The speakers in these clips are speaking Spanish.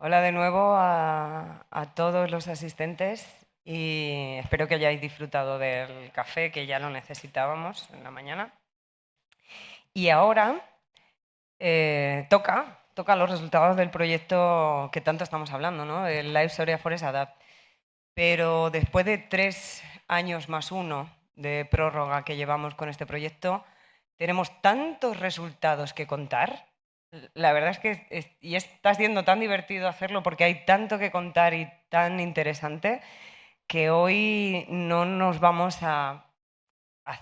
Hola de nuevo a todos los asistentes y espero que hayáis disfrutado del café, que ya lo necesitábamos en la mañana. Y ahora toca los resultados del proyecto que tanto estamos hablando, ¿no? El Live Soria Forest Adapt. Pero después de 3 años más 1 de prórroga que llevamos con este proyecto, tenemos tantos resultados que contar. La verdad es que y está siendo tan divertido hacerlo porque hay tanto que contar y tan interesante que hoy no nos vamos a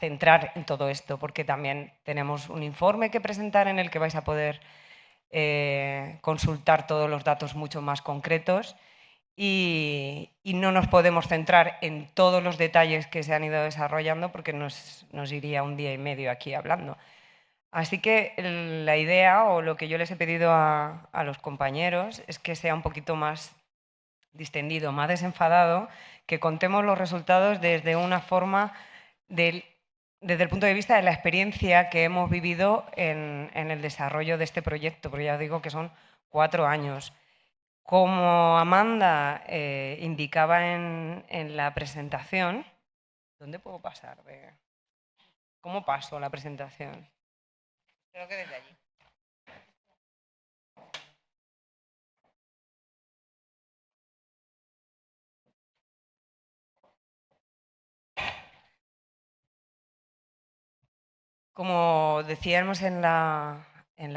centrar en todo esto porque también tenemos un informe que presentar en el que vais a poder consultar todos los datos mucho más concretos y no nos podemos centrar en todos los detalles que se han ido desarrollando porque nos iría un día y medio aquí hablando. Así que la idea o lo que yo les he pedido a los compañeros es que sea un poquito más distendido, más desenfadado, que contemos los resultados desde una forma desde el punto de vista de la experiencia que hemos vivido en el desarrollo de este proyecto, porque ya os digo que son 4 años. Como Amanda indicaba en la presentación, ¿dónde puedo pasar? ¿Cómo paso la presentación? Creo que desde allí. Como decíamos en la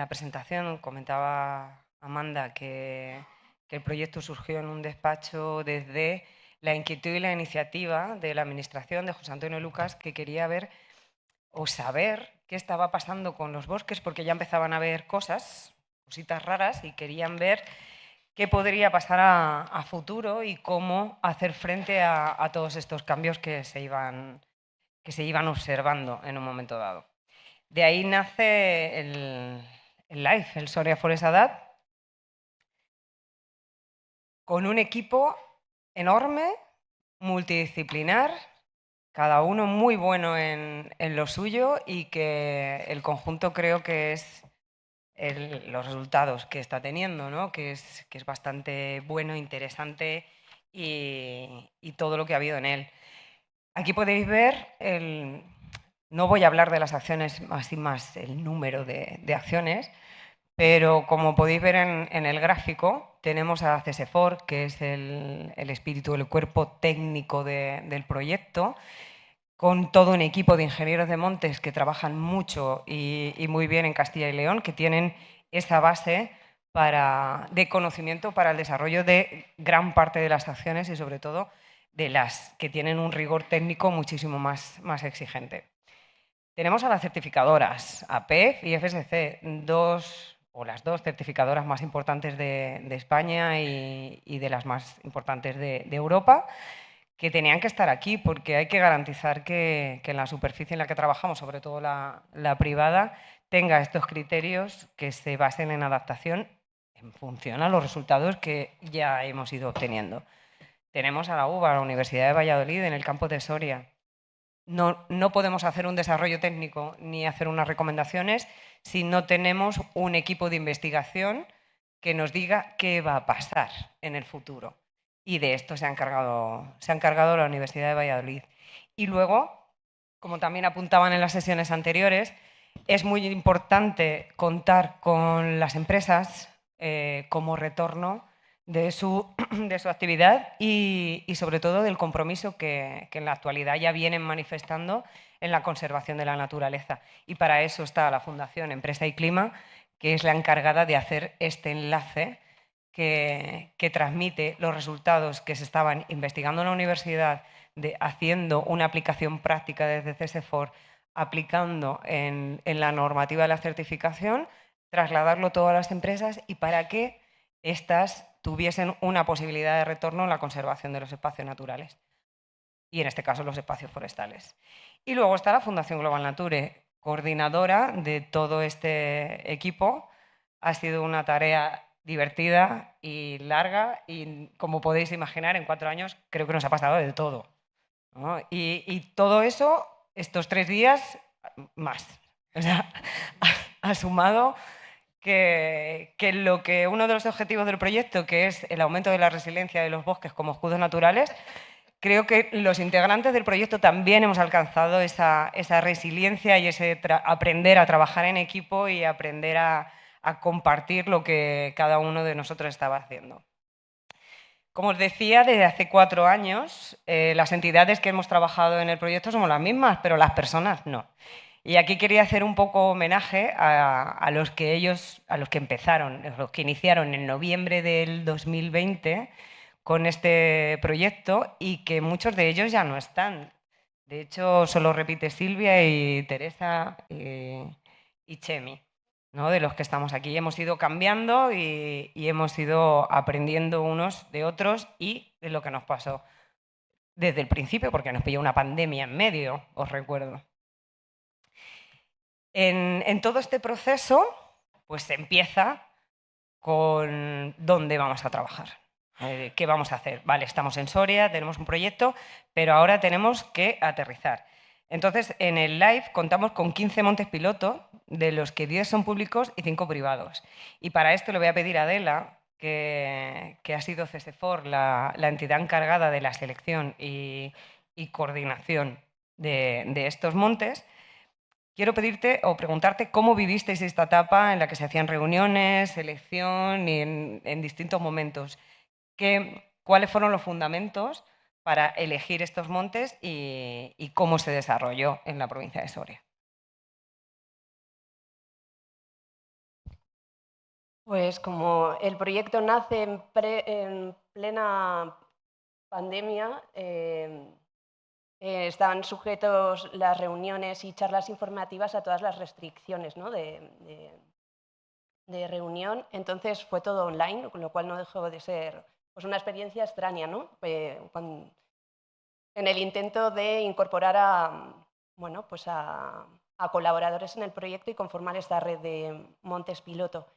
presentación, comentaba Amanda que el proyecto surgió en un despacho desde la inquietud y la iniciativa de la administración de José Antonio Lucas, que quería ver o saber qué estaba pasando con los bosques, porque ya empezaban a ver cositas raras, y querían ver qué podría pasar a futuro y cómo hacer frente a todos estos cambios que se iban observando en un momento dado. De ahí nace el LIFE, el Soria Forest Adapt, con un equipo enorme, multidisciplinar, cada uno muy bueno en lo suyo, y que el conjunto creo que es los resultados que está teniendo, ¿no? que es bastante bueno, interesante y todo lo que ha habido en él. Aquí podéis ver, no voy a hablar de las acciones así más el número de acciones, pero como podéis ver en el gráfico, tenemos a CSFOR, que es el espíritu, el cuerpo técnico del proyecto, con todo un equipo de ingenieros de montes que trabajan mucho y muy bien en Castilla y León, que tienen esa base de conocimiento para el desarrollo de gran parte de las acciones y sobre todo de las que tienen un rigor técnico muchísimo más exigente. Tenemos a las certificadoras, a PEF y FSC, las dos certificadoras más importantes de España y de las más importantes de Europa, que tenían que estar aquí porque hay que garantizar que en la superficie en la que trabajamos, sobre todo la privada, tenga estos criterios que se basen en adaptación en función a los resultados que ya hemos ido obteniendo. Tenemos a la UBA, a la Universidad de Valladolid, en el campus de Soria. No podemos hacer un desarrollo técnico ni hacer unas recomendaciones si no tenemos un equipo de investigación que nos diga qué va a pasar en el futuro. Y de esto se ha encargado la Universidad de Valladolid. Y luego, como también apuntaban en las sesiones anteriores, es muy importante contar con las empresas como retorno de su actividad y sobre todo del compromiso que en la actualidad ya vienen manifestando en la conservación de la naturaleza. Y para eso está la Fundación Empresa y Clima, que es la encargada de hacer este enlace que transmite los resultados que se estaban investigando en la universidad, haciendo una aplicación práctica desde CSFOR, aplicando en la normativa de la certificación, trasladarlo todo a las empresas y para que éstas tuviesen una posibilidad de retorno en la conservación de los espacios naturales y en este caso los espacios forestales. Y luego está la Fundación Global Nature, coordinadora de todo este equipo. Ha sido una tarea divertida y larga y, como podéis imaginar, en 4 años creo que nos ha pasado de todo, ¿no? Y todo eso, estos 3 días, más. O sea, ha sumado que uno de los objetivos del proyecto, que es el aumento de la resiliencia de los bosques como escudos naturales, creo que los integrantes del proyecto también hemos alcanzado esa resiliencia y ese aprender a trabajar en equipo y aprender a compartir lo que cada uno de nosotros estaba haciendo. Como os decía, desde hace 4 años, las entidades que hemos trabajado en el proyecto somos las mismas, pero las personas no. Y aquí quería hacer un poco homenaje a los que empezaron, a los que iniciaron en noviembre del 2020 con este proyecto y que muchos de ellos ya no están. De hecho, solo repite Silvia y Teresa y Chemi, ¿no? De los que estamos aquí. Hemos ido cambiando y hemos ido aprendiendo unos de otros y de lo que nos pasó desde el principio, porque nos pilló una pandemia en medio, os recuerdo. En todo este proceso, pues se empieza con dónde vamos a trabajar. ¿Qué vamos a hacer? Vale, estamos en Soria, tenemos un proyecto, pero ahora tenemos que aterrizar. Entonces, en el live contamos con 15 montes piloto, de los que 10 son públicos y 5 privados. Y para esto le voy a pedir a Adela, que ha sido CESEFOR la entidad encargada de la selección y coordinación de estos montes. Quiero pedirte o preguntarte cómo vivisteis esta etapa en la que se hacían reuniones, selección y en distintos momentos. ¿Cuáles fueron los fundamentos para elegir estos montes y cómo se desarrolló en la provincia de Soria? Pues como el proyecto nace en plena pandemia, estaban sujetos las reuniones y charlas informativas a todas las restricciones, ¿no? de reunión. Entonces fue todo online, con lo cual no dejó de ser pues, una experiencia extraña, ¿no? En el intento de incorporar bueno, pues a colaboradores en el proyecto y conformar esta red de montes piloto.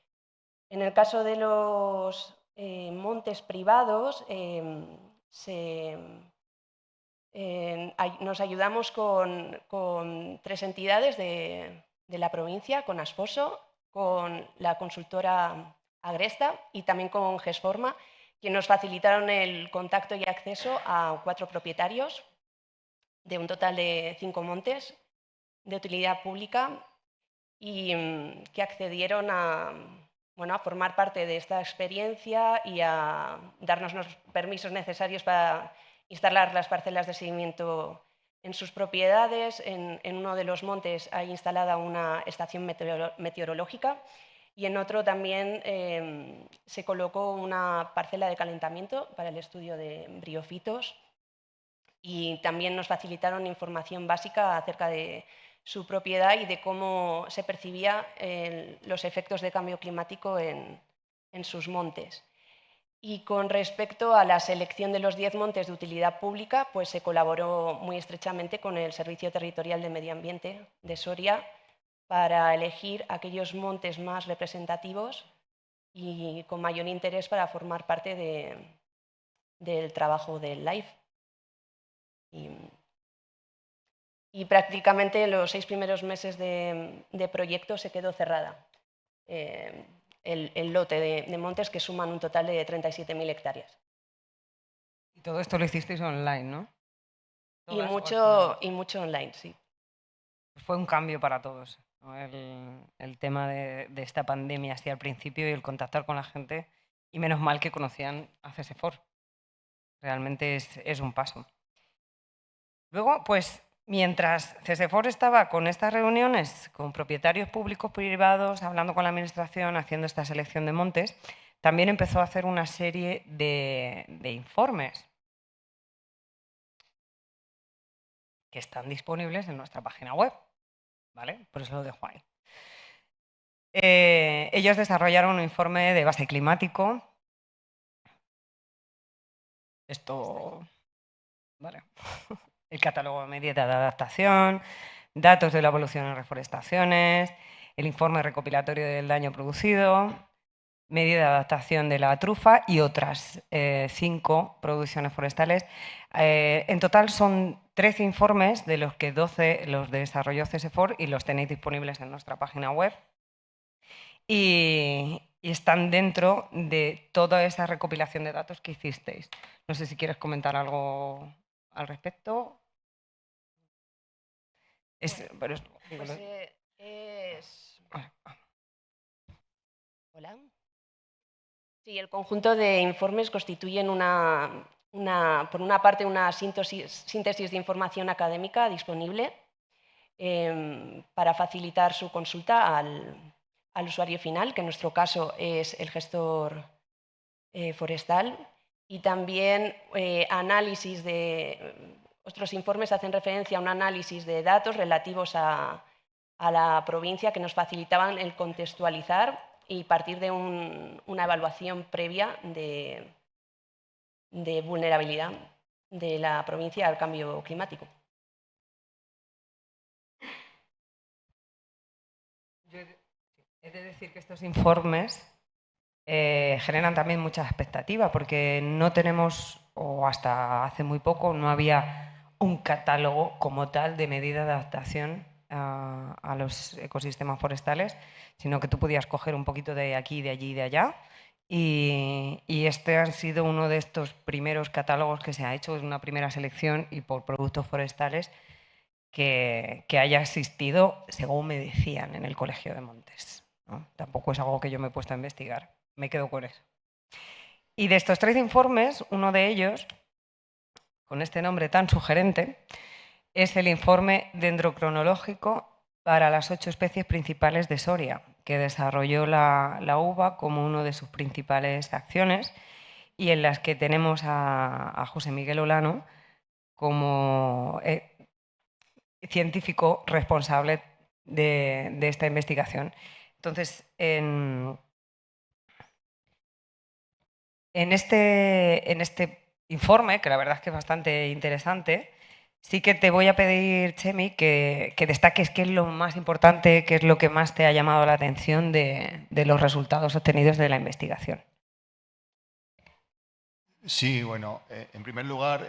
En el caso de los montes privados, nos ayudamos con 3 entidades de la provincia, con Asfoso, con la consultora Agresta y también con GESForma, que nos facilitaron el contacto y acceso a 4 propietarios de un total de 5 montes de utilidad pública y que accedieron a formar parte de esta experiencia y a darnos los permisos necesarios para instalar las parcelas de seguimiento en sus propiedades. En uno de los montes hay instalada una estación meteorológica y en otro también se colocó una parcela de calentamiento para el estudio de briófitos y también nos facilitaron información básica acerca de su propiedad y de cómo se percibía los efectos de cambio climático en sus montes. Y con respecto a la selección de los 10 montes de utilidad pública, pues se colaboró muy estrechamente con el Servicio Territorial de Medio Ambiente de Soria para elegir aquellos montes más representativos y con mayor interés para formar parte del trabajo del LIFE. Y prácticamente los 6 primeros meses de proyecto se quedó cerrada el lote de montes que suman un total de 37.000 hectáreas. Y todo esto lo hicisteis online, ¿no? Y mucho online, sí. Pues fue un cambio para todos, ¿no? El tema de esta pandemia así al principio y el contactar con la gente, y menos mal que conocían a CESEFOR. Realmente es un paso. Luego, pues, mientras CESEFOR estaba con estas reuniones con propietarios públicos privados, hablando con la administración, haciendo esta selección de montes, también empezó a hacer una serie de informes que están disponibles en nuestra página web, ¿vale? Por eso lo dejo ahí. Ellos desarrollaron un informe de base climático. Esto, vale. El catálogo de medidas de adaptación, datos de la evolución en reforestaciones, el informe recopilatorio del daño producido, medida de adaptación de la trufa y otras 5 producciones forestales. En total son 13 informes, de los que 12 los desarrolló CESEFOR y los tenéis disponibles en nuestra página web. y están dentro de toda esa recopilación de datos que hicisteis. No sé si quieres comentar algo al respecto. Hola. Sí, el conjunto de informes constituyen por una parte, una síntesis de información académica disponible para facilitar su consulta al usuario final, que en nuestro caso es el gestor forestal, y también otros informes hacen referencia a un análisis de datos relativos a la provincia que nos facilitaban el contextualizar y partir de una evaluación previa de vulnerabilidad de la provincia al cambio climático. He de decir que estos informes generan también mucha expectativa porque no tenemos, o hasta hace muy poco, no había un catálogo como tal de medidas de adaptación a los ecosistemas forestales, sino que tú podías coger un poquito de aquí, de allí y de allá. Y este ha sido uno de estos primeros catálogos que se ha hecho, es una primera selección y por productos forestales que haya existido, según me decían en el Colegio de Montes, ¿no? Tampoco es algo que yo me he puesto a investigar, me quedo con eso. Y de estos 3 informes, uno de ellos, con este nombre tan sugerente, es el informe dendrocronológico para las 8 especies principales de Soria, que desarrolló la UBA como una de sus principales acciones y en las que tenemos a José Miguel Olano como científico responsable de esta investigación. Entonces, en este informe, que la verdad es que es bastante interesante, sí que te voy a pedir, Chemi, que destaques qué es lo más importante, qué es lo que más te ha llamado la atención de los resultados obtenidos de la investigación. Sí, bueno, en primer lugar,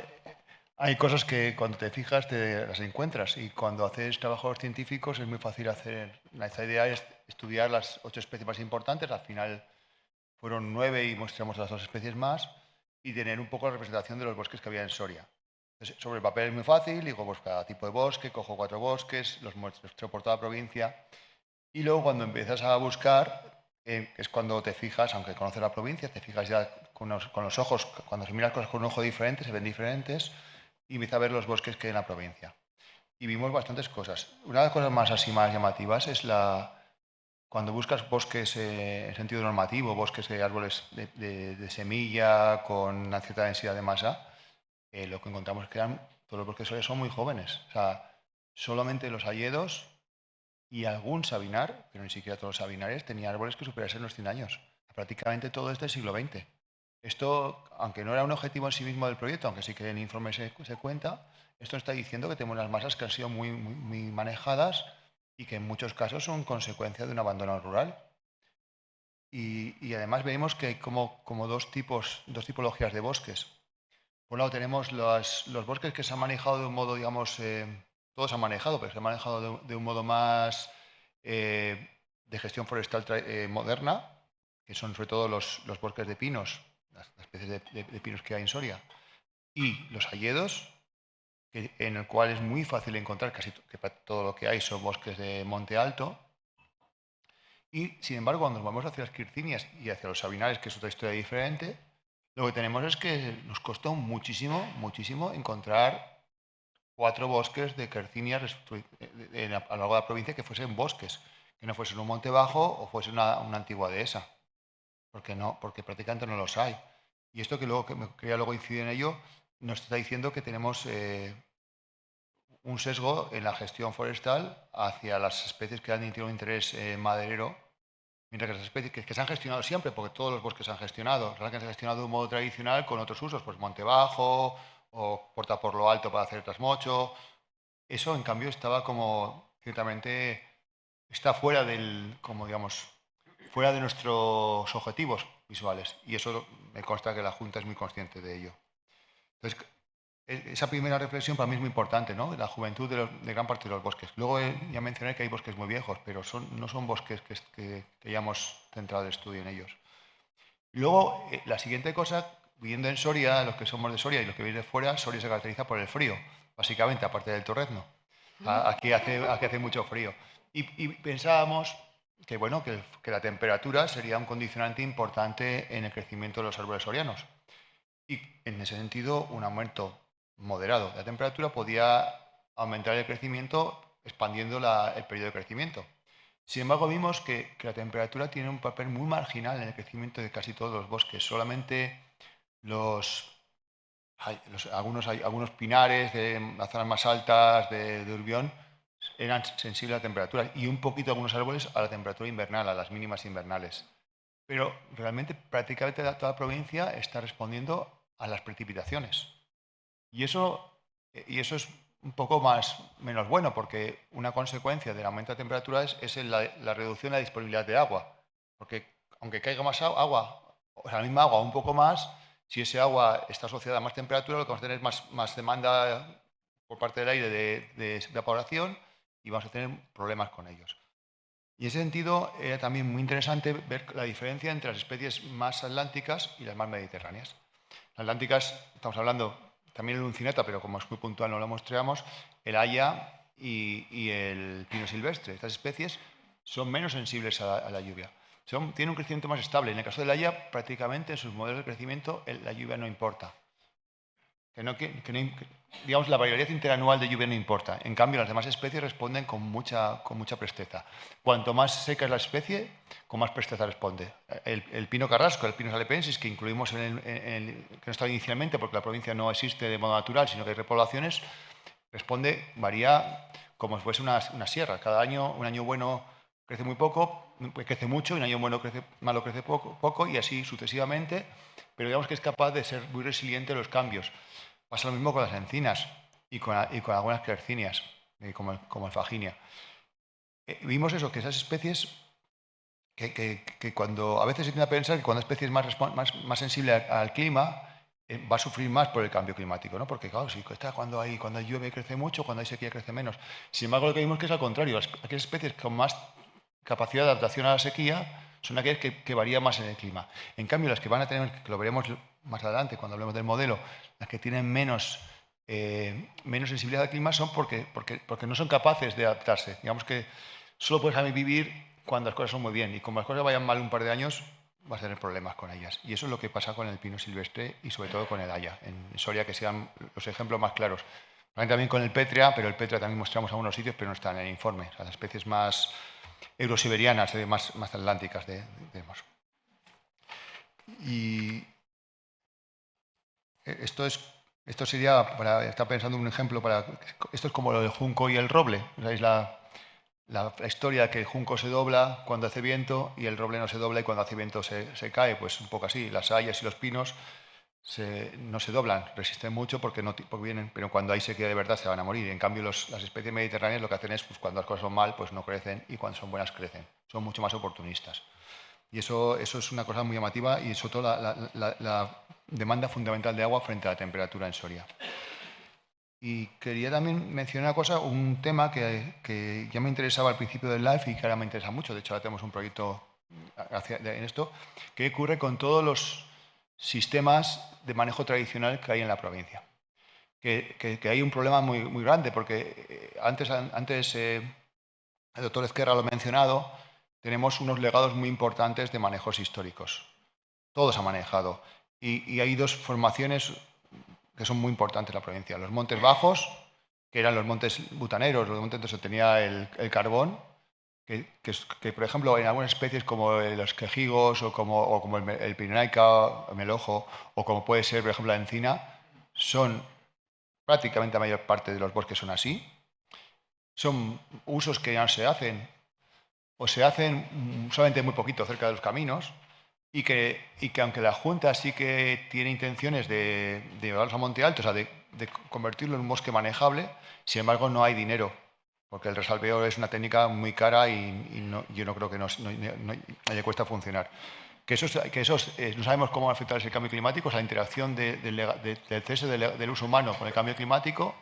hay cosas que cuando te fijas te las encuentras y cuando haces trabajos científicos es muy fácil hacer. La idea es estudiar las 8 especies más importantes, al final fueron 9 y mostramos las 2 especies más y tener un poco la representación de los bosques que había en Soria. Entonces, sobre el papel es muy fácil, digo, pues cada tipo de bosque, cojo 4 bosques, los muestro por toda la provincia y luego cuando empiezas a buscar, es cuando te fijas, aunque conoces la provincia, te fijas ya con los ojos, cuando se miran cosas con un ojo diferente, se ven diferentes y empieza a ver los bosques que hay en la provincia. Y vimos bastantes cosas. Una de las cosas más así más llamativas es cuando buscas bosques en sentido normativo, bosques de árboles de semilla con una cierta densidad de masa, lo que encontramos es que todos los bosques son muy jóvenes. O sea, solamente los hayedos y algún sabinar, pero ni siquiera todos los sabinares, tenían árboles que superasen los 100 años. Prácticamente todo es del siglo XX. Esto, aunque no era un objetivo en sí mismo del proyecto, aunque sí que en el informe se cuenta, esto está diciendo que tenemos unas masas que han sido muy manejadas y que en muchos casos son consecuencia de un abandono rural. Y además vemos que hay como dos tipologías de bosques. Por un lado tenemos los bosques que se han manejado de un modo, digamos, todos se han manejado, pero se han manejado de un modo más de gestión forestal moderna, que son sobre todo los bosques de pinos, las especies de pinos que hay en Soria, y los hayedos, en el cual es muy fácil encontrar que todo lo que hay son bosques de monte alto. Y, sin embargo, cuando nos vamos hacia las quircinias y hacia los sabinares, que es otra historia diferente, lo que tenemos es que nos costó muchísimo, muchísimo encontrar 4 bosques de quercinias a lo largo de la provincia que fuesen bosques, que no fuesen un monte bajo o fuese una antigua dehesa, porque prácticamente no los hay. Y esto que luego que me quería luego incidir en ello, nos está diciendo que tenemos un sesgo en la gestión forestal hacia las especies que han tenido un interés maderero, mientras que las especies que se han gestionado siempre, porque todos los bosques se han gestionado, que se han gestionado de un modo tradicional con otros usos, pues monte bajo o corta por lo alto para hacer trasmocho. Eso, en cambio, estaba como ciertamente está fuera como digamos, fuera de nuestros objetivos visuales. Y eso me consta que la Junta es muy consciente de ello. Entonces, esa primera reflexión para mí es muy importante, ¿no? La juventud de gran parte de los bosques. Luego ya mencioné que hay bosques muy viejos, pero no son bosques que hayamos centrado el estudio en ellos. Luego, la siguiente cosa, viviendo en Soria, los que somos de Soria y los que viven de fuera, Soria se caracteriza por el frío, básicamente, aparte del torrezno. Aquí hace mucho frío. Y pensábamos que, bueno, que la temperatura sería un condicionante importante en el crecimiento de los árboles sorianos. Y en ese sentido, un aumento moderado de la temperatura podía aumentar el crecimiento expandiendo el periodo de crecimiento. Sin embargo, vimos que la temperatura tiene un papel muy marginal en el crecimiento de casi todos los bosques. Solamente algunos pinares de las zonas más altas de Urbión eran sensibles a la temperatura y un poquito algunos árboles a la temperatura invernal, a las mínimas invernales. Pero realmente prácticamente toda la provincia está respondiendo a las precipitaciones. Y eso es un poco menos bueno, porque una consecuencia del aumento de temperatura es la reducción de la disponibilidad de agua. Porque aunque caiga más agua, o sea, la misma agua, un poco más, si ese agua está asociada a más temperatura, lo que vamos a tener es más demanda por parte del aire de evaporación y vamos a tener problemas con ellos. Y en ese sentido, era también muy interesante ver la diferencia entre las especies más atlánticas y las más mediterráneas. Las atlánticas, estamos hablando también el uncineta, pero como es muy puntual no lo mostramos, el haya y el pino silvestre. Estas especies son menos sensibles a la lluvia. Tienen un crecimiento más estable. En el caso del haya, prácticamente en sus modelos de crecimiento la lluvia no importa. Digamos, la variabilidad interanual de lluvia no importa. En cambio, las demás especies responden con mucha presteza. Cuanto más seca es la especie, con más presteza responde. El pino carrasco, el Pinus alepensis, que incluimos que no estaba inicialmente porque la provincia no existe de modo natural, sino que hay repoblaciones, varía como si fuese una sierra. Cada año, un año bueno crece muy poco, crece mucho, y un año malo crece poco, y así sucesivamente, pero digamos que es capaz de ser muy resiliente a los cambios. Pasa lo mismo con las encinas y con algunas quercinias, como el faginia. Vimos eso, que esas especies, que cuando a veces se tiende a pensar que cuando una especie es más sensible al clima, va a sufrir más por el cambio climático, ¿no? Porque claro, si está cuando llueve crece mucho, cuando hay sequía crece menos. Sin embargo, lo que vimos que es al contrario. Aquellas especies con más capacidad de adaptación a la sequía son aquellas que varían más en el clima. En cambio, las que van a tener, que lo veremos más adelante cuando hablemos del modelo, las que tienen menos sensibilidad al clima son porque no son capaces de adaptarse. Digamos que solo puedes vivir cuando las cosas son muy bien, y como las cosas vayan mal un par de años, vas a tener problemas con ellas. Y eso es lo que pasa con el pino silvestre y sobre todo con el haya. En Soria, que sean los ejemplos más claros. También con el petrea, pero el petrea también mostramos algunos sitios, pero no está en el informe. O sea, las especies más eurosiberianas, más atlánticas vemos. Y esto sería, está pensando un ejemplo, esto es como lo del junco y el roble. ¿Veis la historia de que el junco se dobla cuando hace viento y el roble no se dobla y cuando hace viento se cae? Pues un poco así. Las hayas y los pinos no se doblan, resisten mucho porque vienen, pero cuando hay sequía de verdad se van a morir. En cambio, las especies mediterráneas lo que hacen es, pues, cuando las cosas son mal, pues no crecen, y cuando son buenas crecen. Son mucho más oportunistas. Y eso es una cosa muy llamativa, y sobre todo la demanda fundamental de agua frente a la temperatura en Soria. Y quería también mencionar un tema que ya me interesaba al principio del live y que ahora me interesa mucho. De hecho, ahora tenemos un proyecto en esto. ¿Qué ocurre con todos los sistemas de manejo tradicional que hay en la provincia? Que hay un problema muy, muy grande, porque antes el doctor Ezquerra lo ha mencionado, tenemos unos legados muy importantes de manejos históricos. Todos han manejado. Y hay dos formaciones que son muy importantes en la provincia. Los montes bajos, que eran los montes butaneros, los montes donde se tenía el carbón, que, por ejemplo, en algunas especies como los quejigos o como el pirenaica, el melojo, o como puede ser, por ejemplo, la encina, son prácticamente la mayor parte de los bosques son así. Son usos que ya no se hacen, o se hacen solamente muy poquito cerca de los caminos, y que aunque la Junta sí que tiene intenciones de llevarlos a monte alto, o sea, de convertirlo en un bosque manejable, sin embargo no hay dinero, porque el resalveo es una técnica muy cara y yo no creo que no le cuesta funcionar. no sabemos cómo afectar ese cambio climático, es la interacción del cese del uso humano con el cambio climático.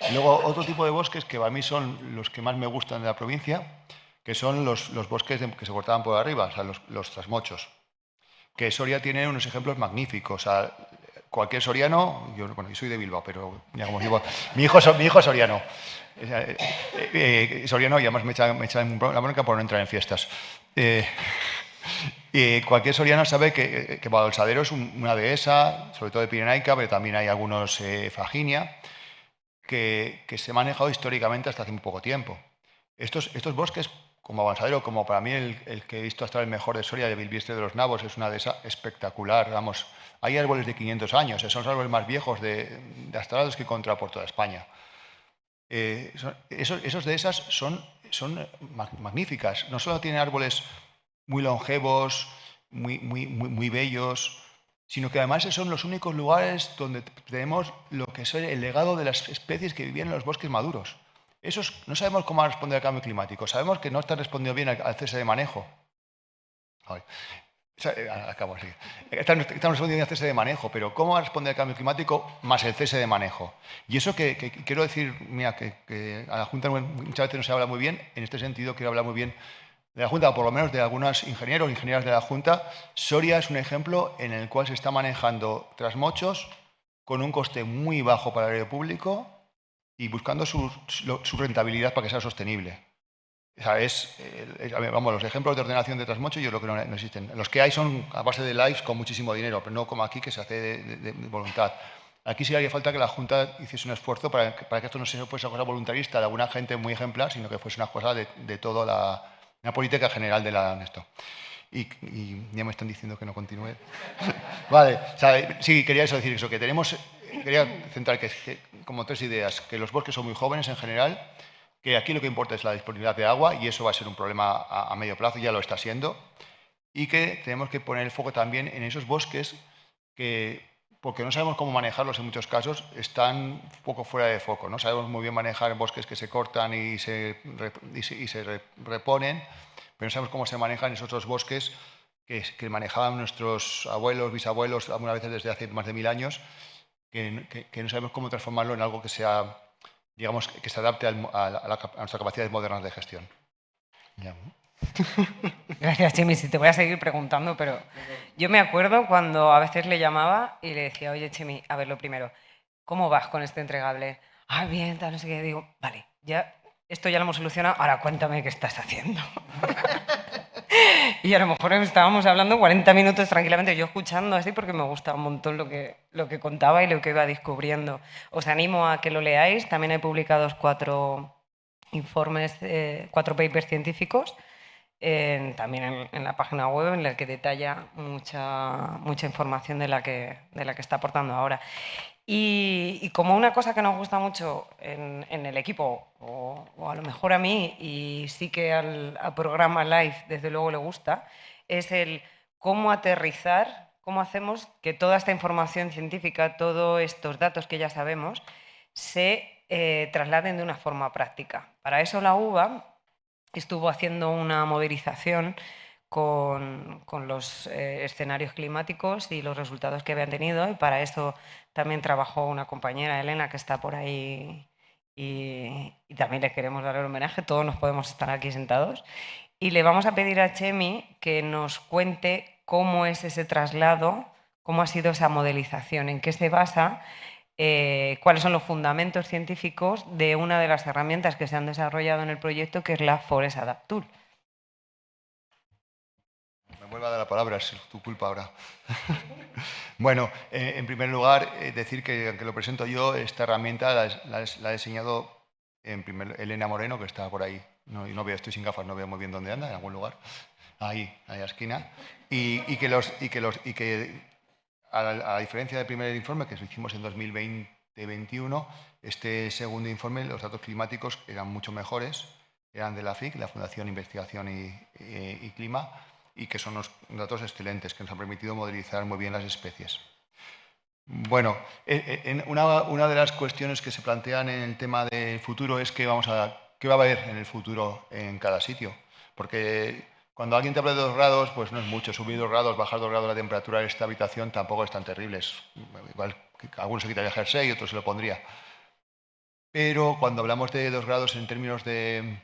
Y luego otro tipo de bosques que para mí son los que más me gustan de la provincia, que son los bosques que se cortaban por arriba, o sea, los trasmochos. Que Soria tiene unos ejemplos magníficos. O sea, cualquier soriano, yo soy de Bilbao, pero ya como digo, mi hijo es soriano. Soriano y además me echa la bronca por no entrar en fiestas. Cualquier soriano sabe que Valsadero es una dehesa, sobre todo de Pirenaica, pero también hay algunos Faginia, que se han manejado históricamente hasta hace muy poco tiempo. Estos bosques, como Valsadero, como para mí el que he visto hasta el mejor de Soria, de Bilbiestre de los Navos, es una dehesa espectacular. Vamos, hay árboles de 500 años, son los árboles más viejos de Astrados que he encontrado por toda España. Esos dehesas son magníficas. No solo tienen árboles muy longevos, muy bellos, sino que además son los únicos lugares donde tenemos lo que es el legado de las especies que vivían en los bosques maduros. Esos no sabemos cómo van a responder al cambio climático, sabemos que no están respondiendo bien al cese de manejo. Acabo así. Estamos respondiendo bien al cese de manejo, pero ¿cómo va a responder al cambio climático más el cese de manejo? Y eso que quiero decir, mira, que a la Junta muchas veces no se habla muy bien, en este sentido quiero hablar muy bien de la Junta, o por lo menos de algunos ingenieros o ingenieras de la Junta. Soria es un ejemplo en el cual se está manejando trasmochos con un coste muy bajo para el área público y buscando su rentabilidad para que sea sostenible. O sea, vamos, los ejemplos de ordenación de trasmocho yo creo que no existen. Los que hay son a base de lives con muchísimo dinero, pero no como aquí que se hace de voluntad. Aquí sí haría falta que la Junta hiciese un esfuerzo para que esto no fuese una cosa voluntarista de alguna gente muy ejemplar, sino que fuese una cosa de toda una política general de esto. Y ya me están diciendo que no continúe. Vale, o sea, sí, quería decir eso, que quería centrar como tres ideas, que los bosques son muy jóvenes en general, que aquí lo que importa es la disponibilidad de agua y eso va a ser un problema a medio plazo, ya lo está siendo, y que tenemos que poner el foco también en esos bosques que, porque no sabemos cómo manejarlos en muchos casos, están un poco fuera de foco. No sabemos muy bien manejar bosques que se cortan y se reponen, pero no sabemos cómo se manejan esos otros bosques que manejaban nuestros abuelos, bisabuelos, algunas veces desde hace más de 1000 años, que no sabemos cómo transformarlo en algo que sea, digamos, que se adapte a nuestras capacidades modernas de gestión. Ya. Gracias, Chemi. Sí, te voy a seguir preguntando, pero yo me acuerdo cuando a veces le llamaba y le decía, oye, Chemi, a ver, lo primero, ¿cómo vas con este entregable? Ah, bien, tal, no sé qué. Digo, vale, esto ya lo hemos solucionado, ahora cuéntame qué estás haciendo. Y a lo mejor estábamos hablando 40 minutos tranquilamente, yo escuchando así porque me gusta un montón lo que contaba y lo que iba descubriendo. Os animo a que lo leáis, también hay publicados 4 informes, 4 papers científicos, también en la página web en la que detalla mucha información de la que está aportando ahora. Y como una cosa que nos gusta mucho en el equipo, o a lo mejor a mí, y sí que al programa Live desde luego le gusta, es el cómo aterrizar, cómo hacemos que toda esta información científica, todos estos datos que ya sabemos, se trasladen de una forma práctica. Para eso la UBA estuvo haciendo una modelización con los escenarios climáticos y los resultados que habían tenido, y para eso también trabajó una compañera, Elena, que está por ahí, y también le queremos dar el homenaje, todos nos podemos estar aquí sentados, y le vamos a pedir a Chemi que nos cuente cómo es ese traslado, cómo ha sido esa modelización, en qué se basa, cuáles son los fundamentos científicos de una de las herramientas que se han desarrollado en el proyecto, que es la Forest Adapt Tool. Me vuelve a dar la palabra, es tu culpa ahora. Bueno, en primer lugar, decir que aunque lo presento yo, esta herramienta la ha diseñado Elena Moreno, que está por ahí. No veo, estoy sin gafas, no veo muy bien dónde anda, en algún lugar. Ahí a la esquina. Y que a diferencia del primer informe, que lo hicimos en 2020-2021, este segundo informe, los datos climáticos eran mucho mejores, eran de la FIC, la Fundación Investigación y Clima, y que son unos datos excelentes, que nos han permitido modelizar muy bien las especies. Bueno, una de las cuestiones que se plantean en el tema del futuro es qué va a haber en el futuro en cada sitio, porque Cuando alguien te habla de 2 grados, pues no es mucho. Subir 2 grados, bajar 2 grados la temperatura de esta habitación tampoco es tan terrible. Igual, algunos se quitaría el jersey, otros se lo pondría. Pero cuando hablamos de 2 grados en términos de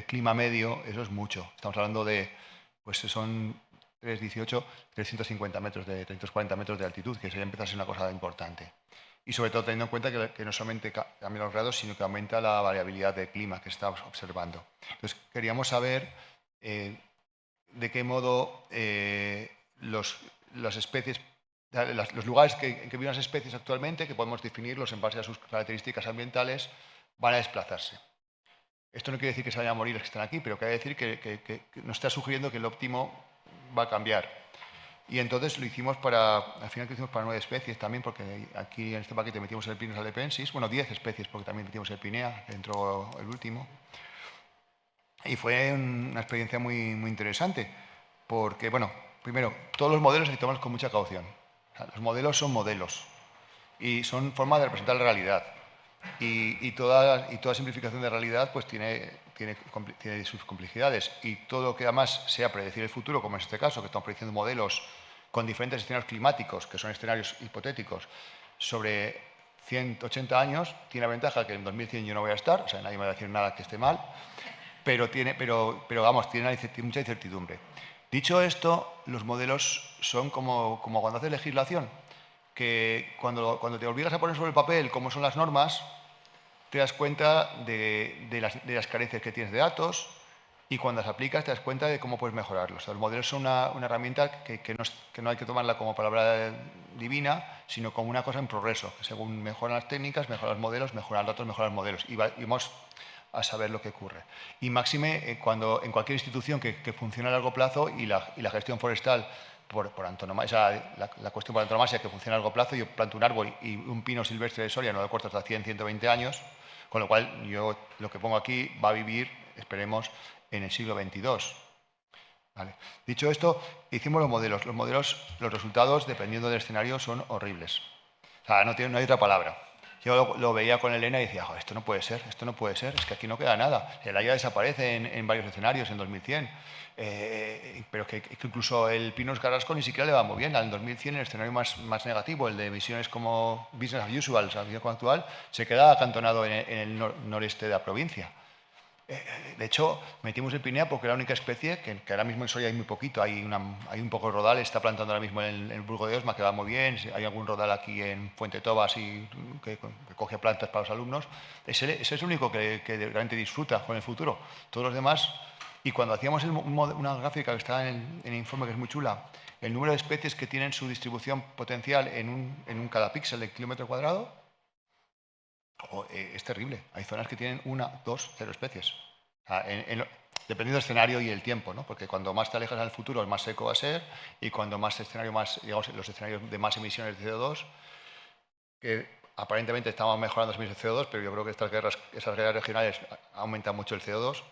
clima medio, eso es mucho. Estamos hablando de, pues son 318, 350 metros, 340 metros de altitud, que eso ya empieza a ser una cosa importante. Y sobre todo teniendo en cuenta que no solamente cambian los grados, sino que aumenta la variabilidad de clima que estamos observando. Entonces, queríamos saber de qué modo las especies, los lugares en que viven las especies actualmente, que podemos definirlos en base a sus características ambientales, van a desplazarse. Esto no quiere decir que se vayan a morir los que están aquí, pero quiere decir que nos está sugiriendo que el óptimo va a cambiar. Y entonces lo hicimos al final lo hicimos para 9 especies también, porque aquí en este paquete metimos el Pinus alepensis, bueno, 10 especies, porque también metimos el Pinea, que entró el último. Y fue una experiencia muy, muy interesante, porque, bueno, primero, todos los modelos hay que tomarlos con mucha caución. O sea, los modelos son modelos y son formas de representar la realidad. Y toda simplificación de realidad pues tiene sus complejidades. Y todo lo que además sea predecir el futuro, como en este caso, que estamos prediciendo modelos con diferentes escenarios climáticos, que son escenarios hipotéticos, sobre 180 años, tiene la ventaja que en 2100 yo no voy a estar, o sea, nadie me va a decir nada que esté mal, pero vamos, tiene mucha incertidumbre. Dicho esto, los modelos son como cuando haces legislación, que cuando te obligas a poner sobre el papel cómo son las normas, te das cuenta de las carencias que tienes de datos y cuando las aplicas te das cuenta de cómo puedes mejorarlos. O sea, los modelos son una herramienta que no hay que tomarla como palabra divina, sino como una cosa en progreso. Que según mejoran las técnicas, mejoran los modelos, mejoran los datos, mejoran los modelos. Y vamos a saber lo que ocurre. Y máxime, cuando en cualquier institución que funcione a largo plazo y la gestión forestal por antonomasia, la cuestión por antonomasia que funciona a largo plazo, yo planto un árbol y un pino silvestre de Soria no lo corto hasta 100, 120 años, con lo cual yo lo que pongo aquí va a vivir, esperemos, en el siglo XXII. Vale. Dicho esto, hicimos los modelos. Los modelos, los resultados, dependiendo del escenario, son horribles. O sea, no hay otra palabra. Yo lo veía con Elena y decía, esto no puede ser, es que aquí no queda nada. El Haya desaparece en varios escenarios en 2100, pero que incluso el Pinus Carrasco ni siquiera le va muy bien. Al 2100, el escenario más negativo, el de emisiones como business as usual, o sea, vida como actual, se queda acantonado en el noreste de la provincia. De hecho, metimos el Pinea porque era la única especie que ahora mismo en Soria hay muy poquito. Hay un poco de rodal, está plantando ahora mismo en el Burgo de Osma, que va muy bien. Hay algún rodal aquí en Fuente Tobas que coge plantas para los alumnos. Ese es el único que realmente disfruta con el futuro. Todos los demás, y cuando hacíamos una gráfica que está en el informe, que es muy chula, el número de especies que tienen su distribución potencial en un cada píxel de kilómetro cuadrado, es terrible. Hay zonas que tienen 1, 2, 0 especies. O sea, dependiendo del escenario y el tiempo, ¿no? Porque cuando más te alejas al futuro, más seco va a ser, y cuando más digamos, los escenarios de más emisiones de CO2, que aparentemente estamos mejorando las emisiones de CO2, pero yo creo que esas guerras regionales aumentan mucho el CO2.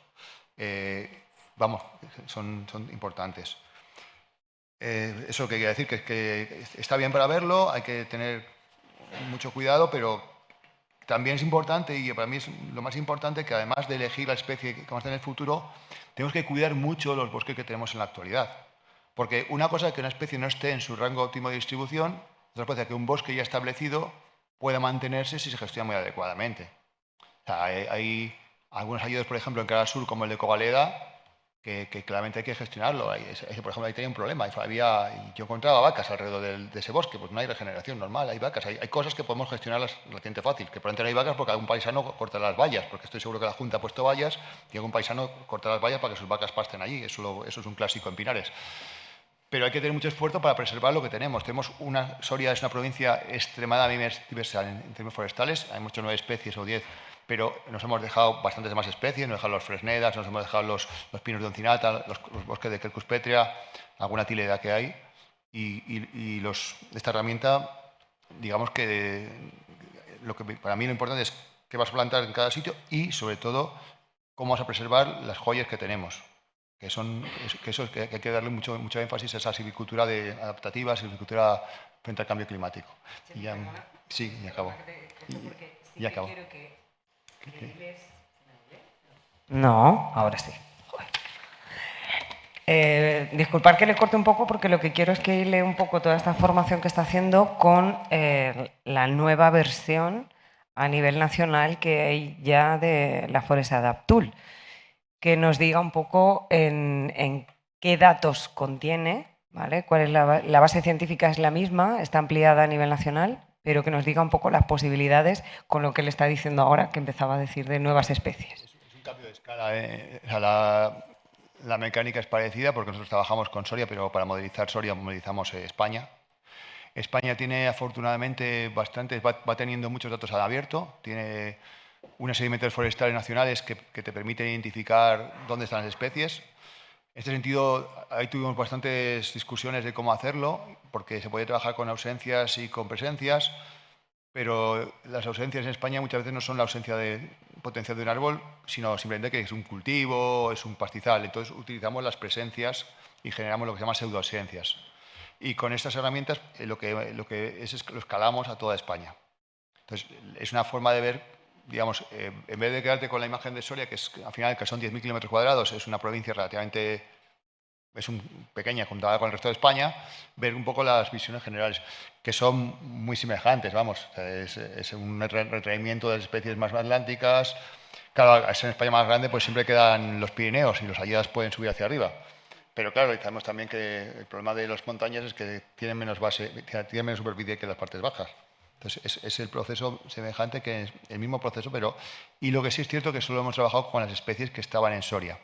Vamos, son importantes. Eso que quería decir, que está bien para verlo, hay que tener mucho cuidado, pero también es importante, y para mí es lo más importante, que además de elegir la especie que vamos a tener en el futuro, tenemos que cuidar mucho los bosques que tenemos en la actualidad. Porque una cosa es que una especie no esté en su rango óptimo de distribución, otra cosa es que un bosque ya establecido pueda mantenerse si se gestiona muy adecuadamente. O sea, hay algunos ayudos, por ejemplo, en Cara Sur, como el de Cogaleda, que claramente hay que gestionarlo. Por ejemplo, ahí tenía un problema. Yo encontraba vacas alrededor de ese bosque, pues no hay regeneración normal, hay vacas. Hay cosas que podemos gestionarlas relativamente fácil, que probablemente no hay vacas porque algún paisano corta las vallas, porque estoy seguro que la Junta ha puesto vallas y algún paisano corta las vallas para que sus vacas pasten allí. Eso es un clásico en Pinares. Pero hay que tener mucho esfuerzo para preservar lo que tenemos. Soria es una provincia extremadamente diversa en términos forestales, hay muchas 9 especies o 10, pero nos hemos dejado bastantes más especies, nos hemos dejado los fresnedas, nos hemos dejado los pinos de oncinata, los bosques de Quercus petrea, alguna tileda que hay, y esta herramienta, digamos que lo que para mí lo importante es qué vas a plantar en cada sitio y, sobre todo, cómo vas a preservar las joyas que tenemos. Que hay que darle mucho énfasis a esa silvicultura adaptativa, silvicultura frente al cambio climático. Sí, ya acabo. Ya acabo. No, ahora sí. Joder. Disculpad que le corte un poco porque lo que quiero es que hile un poco toda esta formación que está haciendo con la nueva versión a nivel nacional que hay ya de la Forest Adapt Tool, que nos diga un poco en qué datos contiene, ¿vale? ¿Cuál es la base científica? Es la misma, está ampliada a nivel nacional, pero que nos diga un poco las posibilidades con lo que le está diciendo ahora, que empezaba a decir de nuevas especies. Es un cambio de escala. O sea, la mecánica es parecida porque nosotros trabajamos con Soria, pero para modelizar Soria modelizamos España. España tiene afortunadamente va teniendo muchos datos al abierto, tiene una serie de métodos forestales nacionales que te permiten identificar dónde están las especies. En este sentido, ahí tuvimos bastantes discusiones de cómo hacerlo, porque se puede trabajar con ausencias y con presencias, pero las ausencias en España muchas veces no son la ausencia de potencial de un árbol, sino simplemente que es un cultivo, es un pastizal. Entonces utilizamos las presencias y generamos lo que se llama pseudoausencias. Y con estas herramientas lo que es que lo escalamos a toda España. Entonces, es una forma de ver, digamos, en vez de quedarte con la imagen de Soria, que es al final que son 10.000 kilómetros cuadrados, es una provincia relativamente pequeña comparada con el resto de España, ver un poco las visiones generales, que son muy semejantes, vamos. O sea, es un retraimiento de las especies más atlánticas. Claro, al ser en España más grande, pues siempre quedan los Pirineos y los Ayas pueden subir hacia arriba. Pero claro, y sabemos también que el problema de las montañas es que tienen menos base, tienen menos superficie que las partes bajas. Entonces, es el proceso semejante, que es el mismo proceso, pero... Y lo que sí es cierto que solo hemos trabajado con las especies que estaban en Soria.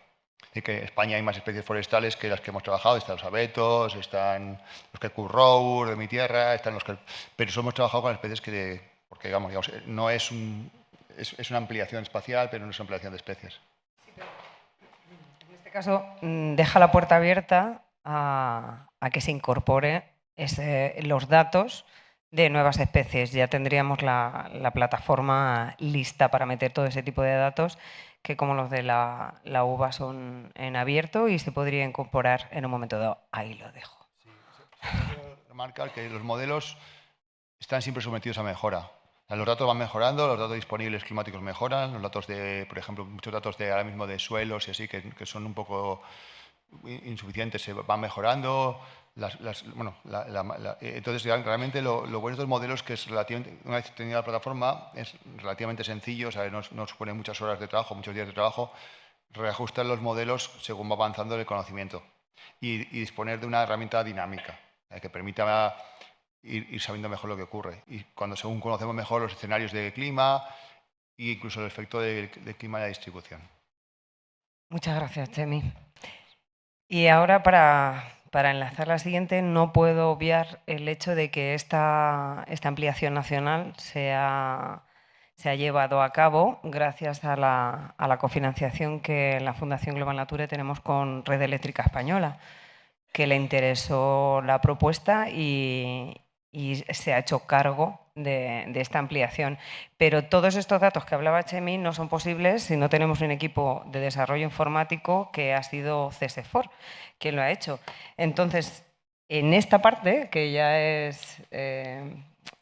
De que en España hay más especies forestales que las que hemos trabajado. Están los abetos, están los quecurrour de mi tierra, están los que... Pero solo hemos trabajado con especies que... Porque, digamos no es es una ampliación espacial, pero no es una ampliación de especies. En este caso, deja la puerta abierta a que se incorpore los datos de nuevas especies. Ya tendríamos la plataforma lista para meter todo ese tipo de datos, que como los de la uva son en abierto y se podría incorporar en un momento dado. Ahí lo dejo. Sí, quiero remarcar que los modelos están siempre sometidos a mejora. Los datos van mejorando, los datos disponibles climáticos mejoran, los datos de, por ejemplo, muchos datos de ahora mismo de suelos y así, que son un poco insuficientes, se van mejorando. Entonces, realmente lo bueno de estos modelos que es relativamente, una vez tenida la plataforma, es relativamente sencillo, o sea, no supone muchas horas de trabajo, muchos días de trabajo, reajustar los modelos según va avanzando el conocimiento y disponer de una herramienta dinámica que permita ir sabiendo mejor lo que ocurre. Y según conocemos mejor los escenarios de clima e incluso el efecto del clima en la distribución. Muchas gracias, Chemi. Y ahora, para enlazar la siguiente, no puedo obviar el hecho de que esta ampliación nacional se ha llevado a cabo gracias a la cofinanciación que en la Fundación Global Nature tenemos con Red Eléctrica Española, que le interesó la propuesta y se ha hecho cargo de esta ampliación. Pero todos estos datos que hablaba Chemi no son posibles si no tenemos un equipo de desarrollo informático que ha sido CSFOR, quien lo ha hecho. Entonces, en esta parte, que ya es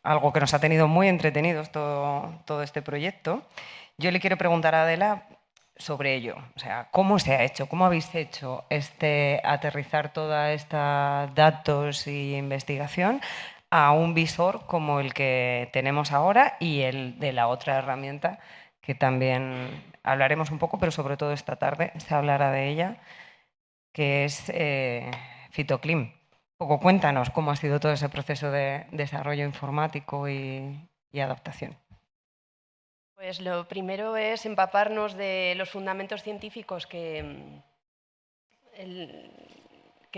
algo que nos ha tenido muy entretenidos todo este proyecto, yo le quiero preguntar a Adela sobre ello. O sea, ¿cómo se ha hecho? ¿Cómo habéis hecho aterrizar toda esta datos y investigación a un visor como el que tenemos ahora y el de la otra herramienta que también hablaremos un poco, pero sobre todo esta tarde se hablará de ella, que es Fitoclim? Poco cuéntanos cómo ha sido todo ese proceso de desarrollo informático y adaptación. Pues lo primero es empaparnos de los fundamentos científicos que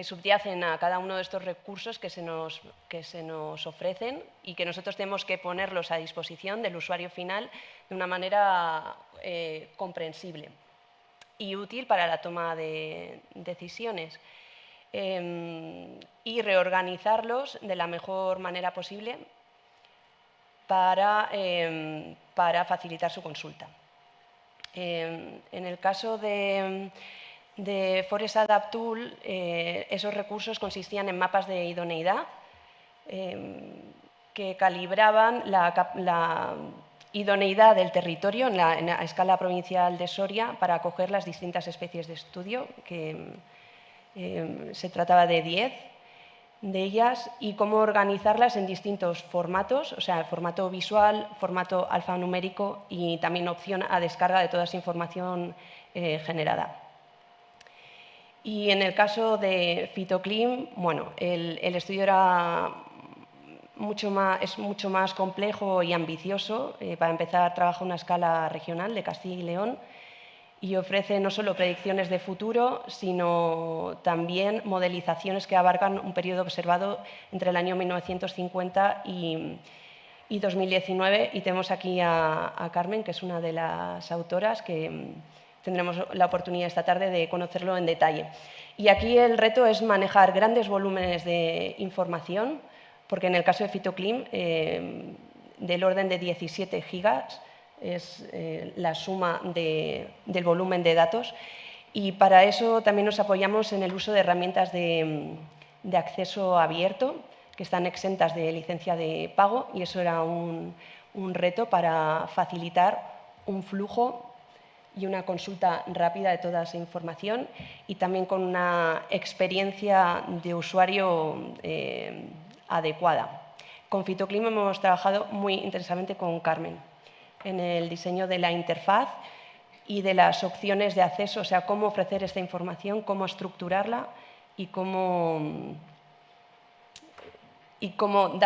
subyacen a cada uno de estos recursos que se nos ofrecen y que nosotros tenemos que ponerlos a disposición del usuario final de una manera comprensible y útil para la toma de decisiones, y reorganizarlos de la mejor manera posible para facilitar su consulta. En el caso de Forest Adapt Tool, esos recursos consistían en mapas de idoneidad que calibraban la idoneidad del territorio en la escala provincial de Soria para acoger las distintas especies de estudio Se trataba de 10 de ellas y cómo organizarlas en distintos formatos, o sea, formato visual, formato alfanumérico y también opción a descarga de toda esa información generada. Y en el caso de Fitoclim, bueno, el estudio era es mucho más complejo y ambicioso. Para empezar, trabaja una escala regional de Castilla y León y ofrece no solo predicciones de futuro, sino también modelizaciones que abarcan un periodo observado entre el año 1950 y 2019. Y tenemos aquí a Carmen, que es una de las autoras, que tendremos la oportunidad esta tarde de conocerlo en detalle. Y aquí el reto es manejar grandes volúmenes de información, porque en el caso de Fitoclim, del orden de 17 gigas, es la suma del volumen de datos, y para eso también nos apoyamos en el uso de herramientas de acceso abierto que están exentas de licencia de pago, y eso era un reto para facilitar un flujo y una consulta rápida de toda esa información y también con una experiencia de usuario adecuada. Con Fitoclim hemos trabajado muy intensamente con Carmen en el diseño de la interfaz y de las opciones de acceso, o sea, cómo ofrecer esta información, cómo estructurarla y cómo cómo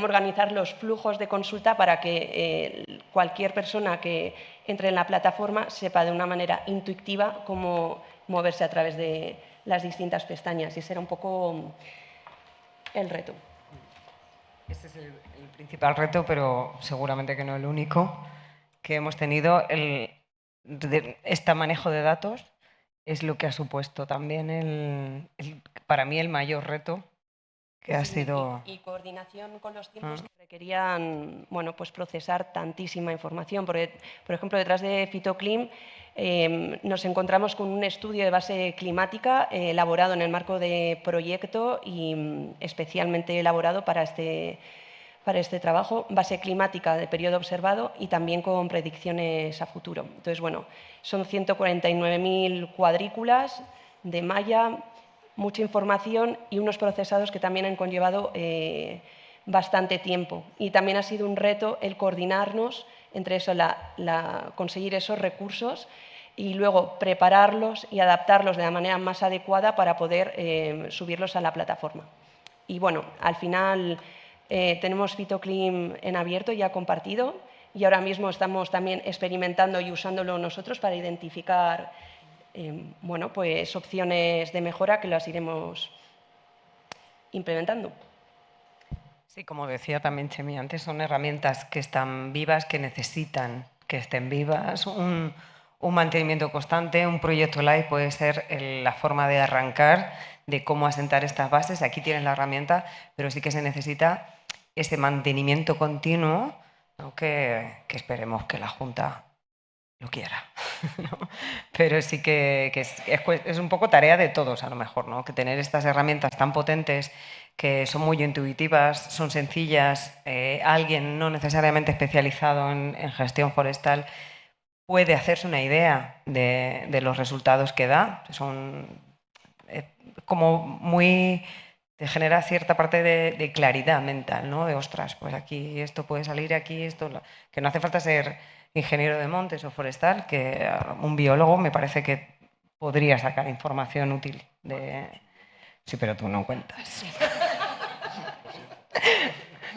organizar los flujos de consulta para que cualquier persona que entre en la plataforma sepa de una manera intuitiva cómo moverse a través de las distintas pestañas. Y ese era un poco el reto. Este es el principal reto, pero seguramente que no el único que hemos tenido. Este manejo de datos es lo que ha supuesto también para mí el mayor reto que ha sido... Y coordinación con los tiempos que requerían, bueno, pues procesar tantísima información. Porque, por ejemplo, detrás de Fitoclim nos encontramos con un estudio de base climática elaborado en el marco de proyecto y especialmente elaborado para este trabajo, base climática de periodo observado y también con predicciones a futuro. Entonces, bueno, son 149.000 cuadrículas de malla, mucha información y unos procesados que también han conllevado bastante tiempo. Y también ha sido un reto el coordinarnos entre eso, conseguir esos recursos y luego prepararlos y adaptarlos de la manera más adecuada para poder subirlos a la plataforma. Y bueno, al final tenemos Fitoclim en abierto ya compartido y ahora mismo estamos también experimentando y usándolo nosotros para identificar bueno, pues opciones de mejora que las iremos implementando. Sí, como decía también Chemi antes, son herramientas que están vivas, que necesitan que estén vivas. Un mantenimiento constante, un proyecto live puede ser la forma de arrancar, de cómo asentar estas bases. Aquí tienes la herramienta, pero sí que se necesita ese mantenimiento continuo, ¿no? que esperemos que la Junta lo quiera. ¿no? Pero sí que es un poco tarea de todos, a lo mejor, ¿no? Que tener estas herramientas tan potentes que son muy intuitivas, son sencillas, alguien no necesariamente especializado en gestión forestal puede hacerse una idea de los resultados que da. Son como muy... te genera cierta parte de claridad mental, ¿no? De, ostras, pues aquí esto puede salir, aquí esto... Que no hace falta ser ingeniero de montes o forestal, que un biólogo me parece que podría sacar información útil de... Sí, pero tú no cuentas.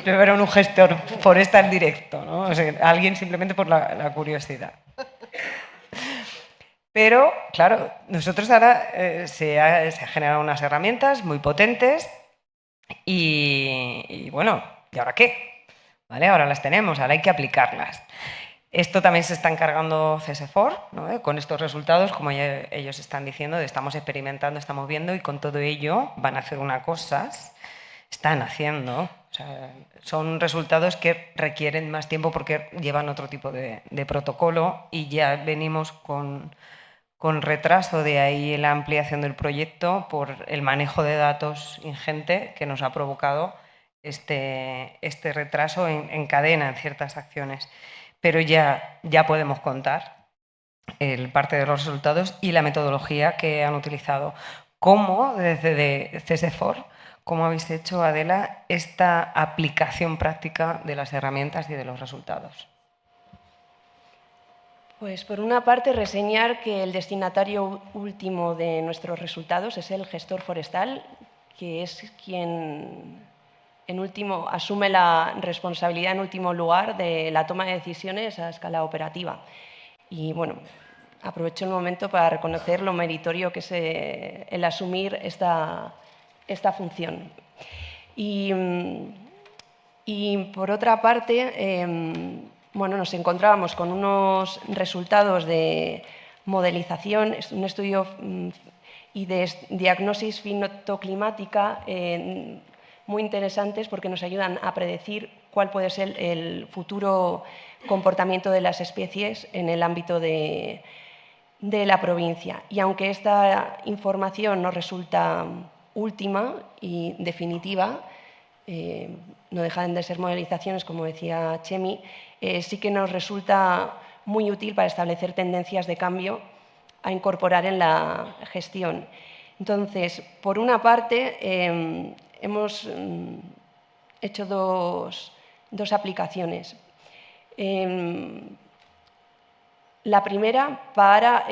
Yo era un gestor forestal directo, ¿no? O sea, alguien simplemente por la curiosidad. Pero, claro, nosotros ahora se han generado unas herramientas muy potentes y bueno, ¿y ahora qué? ¿Vale? Ahora las tenemos, ahora hay que aplicarlas. Esto también se está encargando CSFOR, ¿no? Con estos resultados, como ellos están diciendo, estamos experimentando, estamos viendo y con todo ello van a hacer unas cosas, están haciendo. O sea, son resultados que requieren más tiempo porque llevan otro tipo de protocolo y ya venimos con retraso, de ahí la ampliación del proyecto por el manejo de datos ingente que nos ha provocado este retraso en cadena en ciertas acciones. Pero ya podemos contar parte de los resultados y la metodología que han utilizado. ¿Cómo, desde CSFOR, cómo habéis hecho, Adela, esta aplicación práctica de las herramientas y de los resultados? Pues por una parte reseñar que el destinatario último de nuestros resultados es el gestor forestal, que es quien en último asume la responsabilidad en último lugar de la toma de decisiones a escala operativa. Y bueno, aprovecho el momento para reconocer lo meritorio que es el asumir esta función. Y por otra parte, bueno, nos encontrábamos con unos resultados de modelización, un estudio y de diagnosis fitoclimática muy interesantes porque nos ayudan a predecir cuál puede ser el futuro comportamiento de las especies en el ámbito de la provincia. Y aunque esta información nos resulta última y definitiva, no dejan de ser modelizaciones, como decía Chemi, sí que nos resulta muy útil para establecer tendencias de cambio a incorporar en la gestión. Entonces, por una parte, hemos hecho dos aplicaciones. La primera para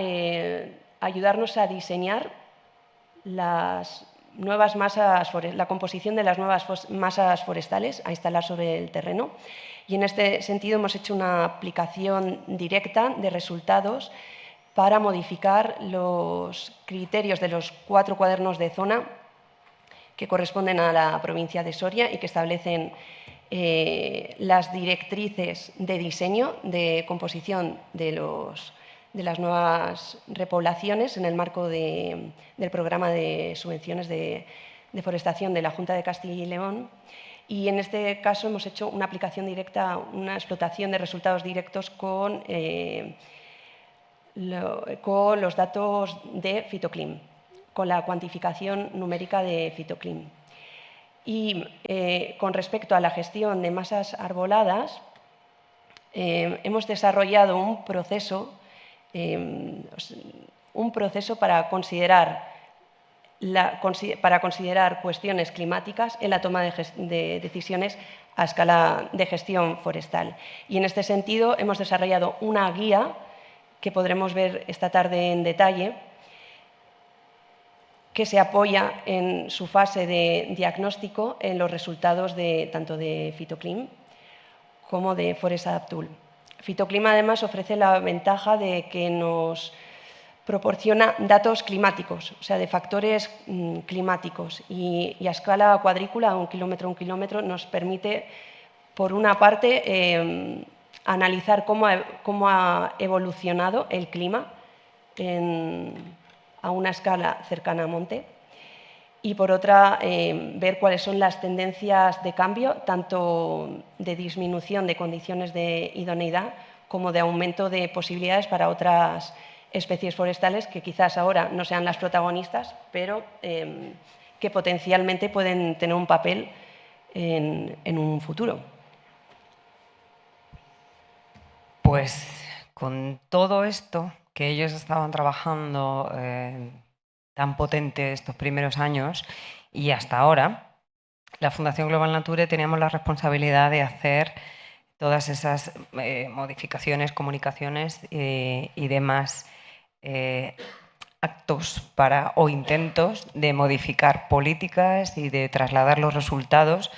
ayudarnos a diseñar las nuevas masas, la composición de las nuevas masas forestales a instalar sobre el terreno. Y en este sentido hemos hecho una aplicación directa de resultados para modificar los criterios de los 4 cuadernos de zona que corresponden a la provincia de Soria y que establecen las directrices de diseño, de composición de las nuevas repoblaciones en el marco del programa de subvenciones de deforestación de la Junta de Castilla y León. Y en este caso hemos hecho una aplicación directa, una explotación de resultados directos con los datos de Fitoclim, con la cuantificación numérica de Fitoclim. Y con respecto a la gestión de masas arboladas, hemos desarrollado un proceso para considerar cuestiones climáticas en la toma de decisiones a escala de gestión forestal. Y en este sentido hemos desarrollado una guía que podremos ver esta tarde en detalle, que se apoya en su fase de diagnóstico en los resultados tanto de Fitoclim como de Forest Adapt Tool. Fitoclim además ofrece la ventaja de que nos proporciona datos climáticos, o sea, de factores climáticos y a escala cuadrícula, 1 kilómetro, nos permite, por una parte, analizar cómo ha evolucionado el clima a una escala cercana a monte y, por otra, ver cuáles son las tendencias de cambio, tanto de disminución de condiciones de idoneidad como de aumento de posibilidades para otras especies forestales que quizás ahora no sean las protagonistas, pero que potencialmente pueden tener un papel en un futuro. Pues con todo esto que ellos estaban trabajando tan potente estos primeros años y hasta ahora, la Fundación Global Nature teníamos la responsabilidad de hacer todas esas modificaciones, comunicaciones y demás actos o intentos de modificar políticas y de trasladar los resultados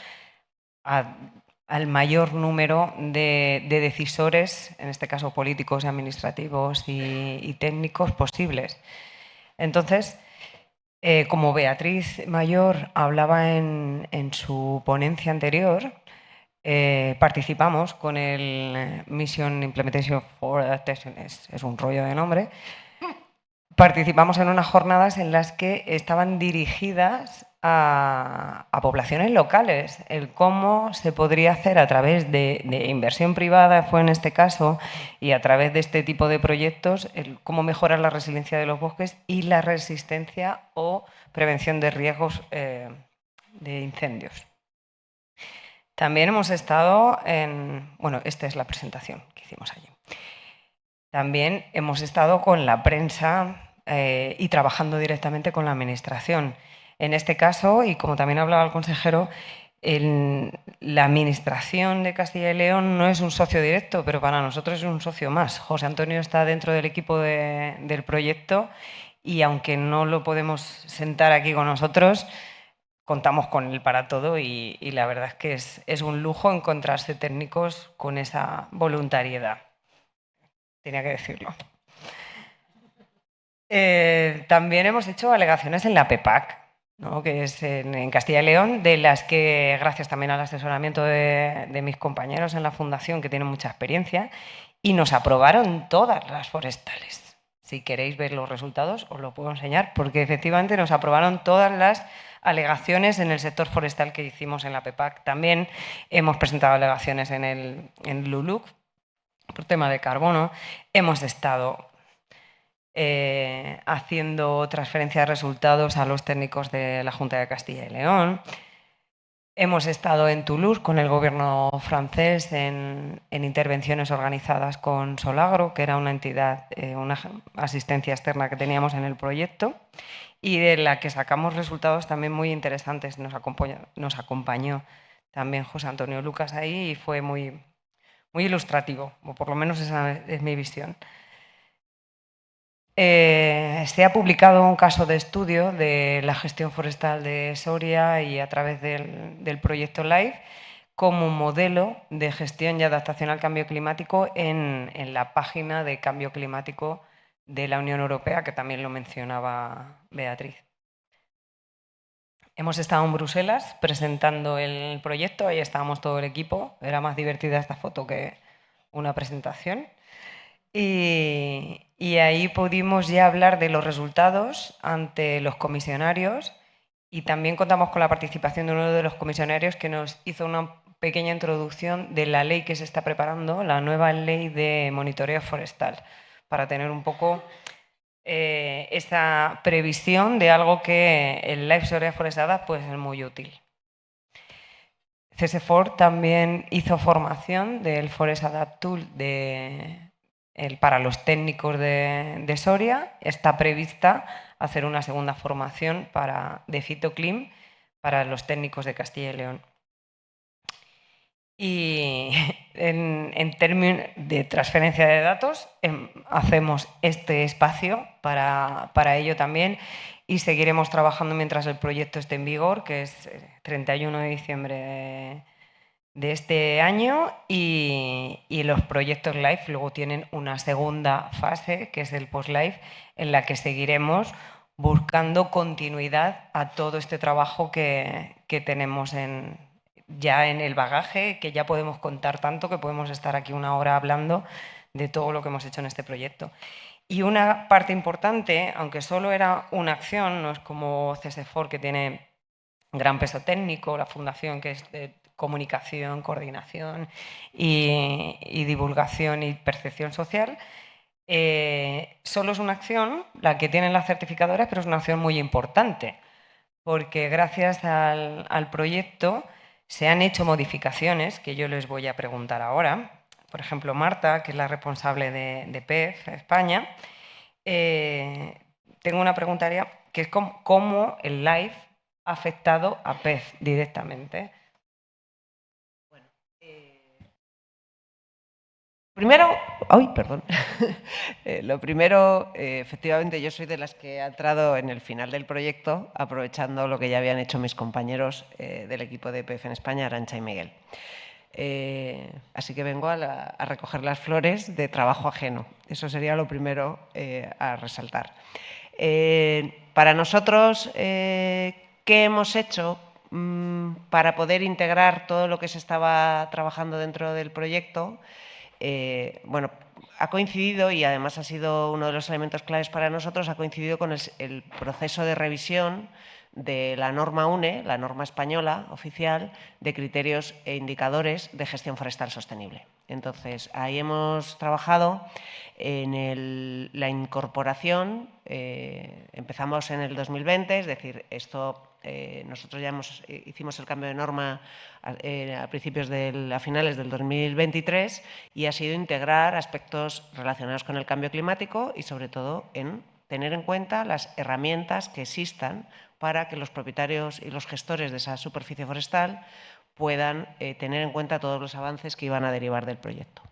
al mayor número de decisores, en este caso políticos, administrativos y técnicos posibles. Entonces, como Beatriz Mayor hablaba en su ponencia anterior, participamos con el Mission Implementation for Adaptation, es un rollo de nombre. Participamos en unas jornadas en las que estaban dirigidas a poblaciones locales, el cómo se podría hacer a través de inversión privada, fue en este caso, y a través de este tipo de proyectos, cómo mejorar la resiliencia de los bosques y la resistencia o prevención de riesgos de incendios. También hemos estado bueno, esta es la presentación que hicimos allí. También hemos estado con la prensa y trabajando directamente con la Administración. En este caso, y como también hablaba el consejero, la Administración de Castilla y León no es un socio directo, pero para nosotros es un socio más. José Antonio está dentro del equipo del proyecto y aunque no lo podemos sentar aquí con nosotros, contamos con él para todo y la verdad es que es un lujo encontrarse técnicos con esa voluntariedad. Tenía que decirlo. También hemos hecho alegaciones en la PEPAC, ¿no? Que es en Castilla y León, de las que, gracias también al asesoramiento de mis compañeros en la Fundación, que tienen mucha experiencia, y nos aprobaron todas las forestales. Si queréis ver los resultados, os lo puedo enseñar, porque efectivamente nos aprobaron todas las alegaciones en el sector forestal que hicimos en la PEPAC. También hemos presentado alegaciones en LULUC por tema de carbono. Hemos estado haciendo transferencia de resultados a los técnicos de la Junta de Castilla y León. Hemos estado en Toulouse con el gobierno francés en intervenciones organizadas con Solagro, que era una entidad, una asistencia externa que teníamos en el proyecto y de la que sacamos resultados también muy interesantes. Nos acompañó también José Antonio Lucas ahí y fue muy, muy ilustrativo, o por lo menos esa es mi visión. Se ha publicado un caso de estudio de la gestión forestal de Soria y a través del proyecto LIFE como modelo de gestión y adaptación al cambio climático en la página de cambio climático de la Unión Europea, que también lo mencionaba Beatriz. Hemos estado en Bruselas presentando el proyecto, ahí estábamos todo el equipo, era más divertida esta foto que una presentación. Y ahí pudimos ya hablar de los resultados ante los comisionarios y también contamos con la participación de uno de los comisionarios que nos hizo una pequeña introducción de la ley que se está preparando, la nueva ley de monitoreo forestal, para tener un poco esta previsión de algo que el Life Soria Forestada pues, es muy útil. CSFOR también hizo formación del Forest Adapt Tool para los técnicos de Soria. Está prevista hacer una segunda formación de Fitoclim para los técnicos de Castilla y León. Y en términos de transferencia de datos, hacemos este espacio para ello también y seguiremos trabajando mientras el proyecto esté en vigor, que es 31 de diciembre de este año y los proyectos LIFE luego tienen una segunda fase, que es el post-LIFE, en la que seguiremos buscando continuidad a todo este trabajo que tenemos ya en el bagaje, que ya podemos contar tanto que podemos estar aquí una hora hablando de todo lo que hemos hecho en este proyecto. Y una parte importante, aunque solo era una acción, no es como CSFOR, que tiene gran peso técnico, la fundación que es de comunicación, coordinación y divulgación y percepción social, solo es una acción la que tienen las certificadoras, pero es una acción muy importante, porque gracias al proyecto se han hecho modificaciones que yo les voy a preguntar ahora. Por ejemplo, Marta, que es la responsable de PEF España, tengo una preguntaria que es cómo el LIFE ha afectado a PEF directamente. Bueno, primero, ay, perdón. Lo primero, efectivamente, yo soy de las que ha entrado en el final del proyecto, aprovechando lo que ya habían hecho mis compañeros del equipo de PEF en España, Arantxa y Miguel. Así que vengo a recoger las flores de trabajo ajeno. Eso sería lo primero a resaltar. Para nosotros, ¿qué hemos hecho para poder integrar todo lo que se estaba trabajando dentro del proyecto? Bueno, ha coincidido, y además ha sido uno de los elementos claves para nosotros, ha coincidido con el proceso de revisión de la norma UNE, la norma española oficial de criterios e indicadores de gestión forestal sostenible. Entonces, ahí hemos trabajado en la incorporación, empezamos en el 2020, es decir, nosotros ya hicimos el cambio de norma a finales del 2023 y ha sido integrar aspectos relacionados con el cambio climático y sobre todo en tener en cuenta las herramientas que existan para que los propietarios y los gestores de esa superficie forestal puedan tener en cuenta todos los avances que iban a derivar del proyecto.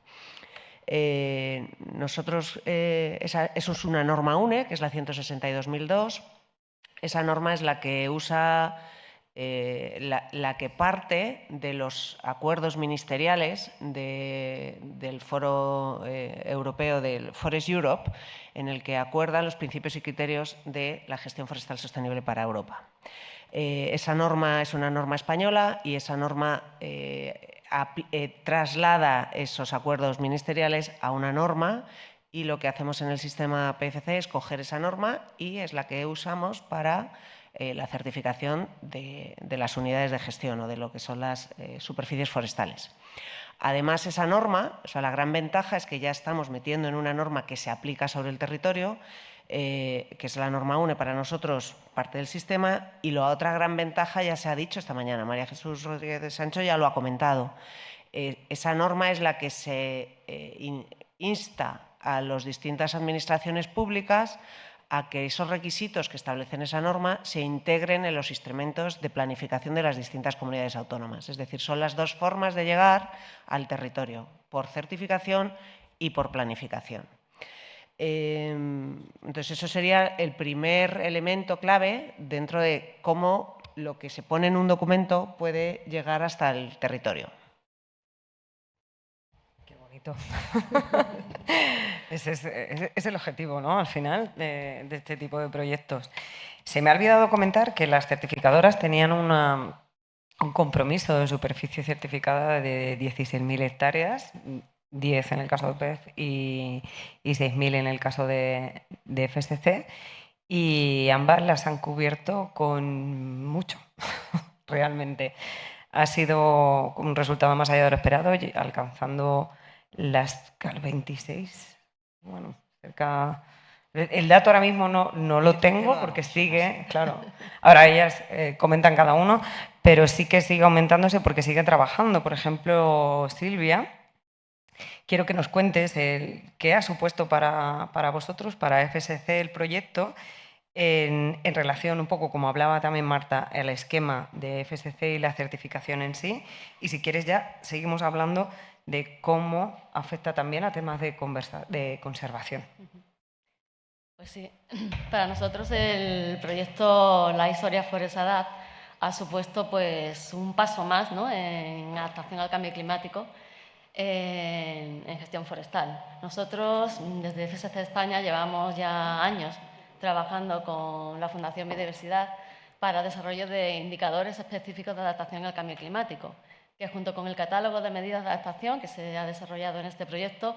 Nosotros, eso es una norma UNE, que es la 162.002. Esa norma es la que usa, la que parte de los acuerdos ministeriales del Foro Europeo del Forest Europe, en el que acuerdan los principios y criterios de la gestión forestal sostenible para Europa. Esa norma es una norma española y esa norma traslada esos acuerdos ministeriales a una norma, y lo que hacemos en el sistema PFC es coger esa norma y es la que usamos para la certificación de las unidades de gestión o de lo que son las superficies forestales. Además, esa norma, o sea, la gran ventaja es que ya estamos metiendo en una norma que se aplica sobre el territorio, que es la norma UNE para nosotros, parte del sistema, y la otra gran ventaja ya se ha dicho esta mañana, María Jesús Rodríguez de Sancho ya lo ha comentado. Esa norma es la que se insta a las distintas administraciones públicas a que esos requisitos que establecen esa norma se integren en los instrumentos de planificación de las distintas comunidades autónomas. Es decir, son las dos formas de llegar al territorio, por certificación y por planificación. Entonces, eso sería el primer elemento clave dentro de cómo lo que se pone en un documento puede llegar hasta el territorio. Qué bonito. Ese es el objetivo, ¿no? Al final de este tipo de proyectos. Se me ha olvidado comentar que las certificadoras tenían un compromiso de superficie certificada de 16.000 hectáreas, 10 en el caso de PEF y 6.000 en el caso de FSC, y ambas las han cubierto con mucho, realmente. Ha sido un resultado más allá de lo esperado, alcanzando las 26, bueno, cerca... El dato ahora mismo no lo tengo porque sigue, claro. Ahora ellas comentan cada uno, pero sí que sigue aumentándose porque sigue trabajando. Por ejemplo, Silvia, quiero que nos cuentes qué ha supuesto para vosotros, para FSC, el proyecto, en relación un poco, como hablaba también Marta, el esquema de FSC y la certificación en sí. Y si quieres ya seguimos hablando de cómo afecta también a temas de conservación. Pues sí, para nosotros el proyecto La Historia Forest Adapt ha supuesto pues un paso más, ¿no?, en adaptación al cambio climático en gestión forestal. Nosotros desde FSC España llevamos ya años trabajando con la Fundación Biodiversidad para el desarrollo de indicadores específicos de adaptación al cambio climático, que junto con el catálogo de medidas de adaptación que se ha desarrollado en este proyecto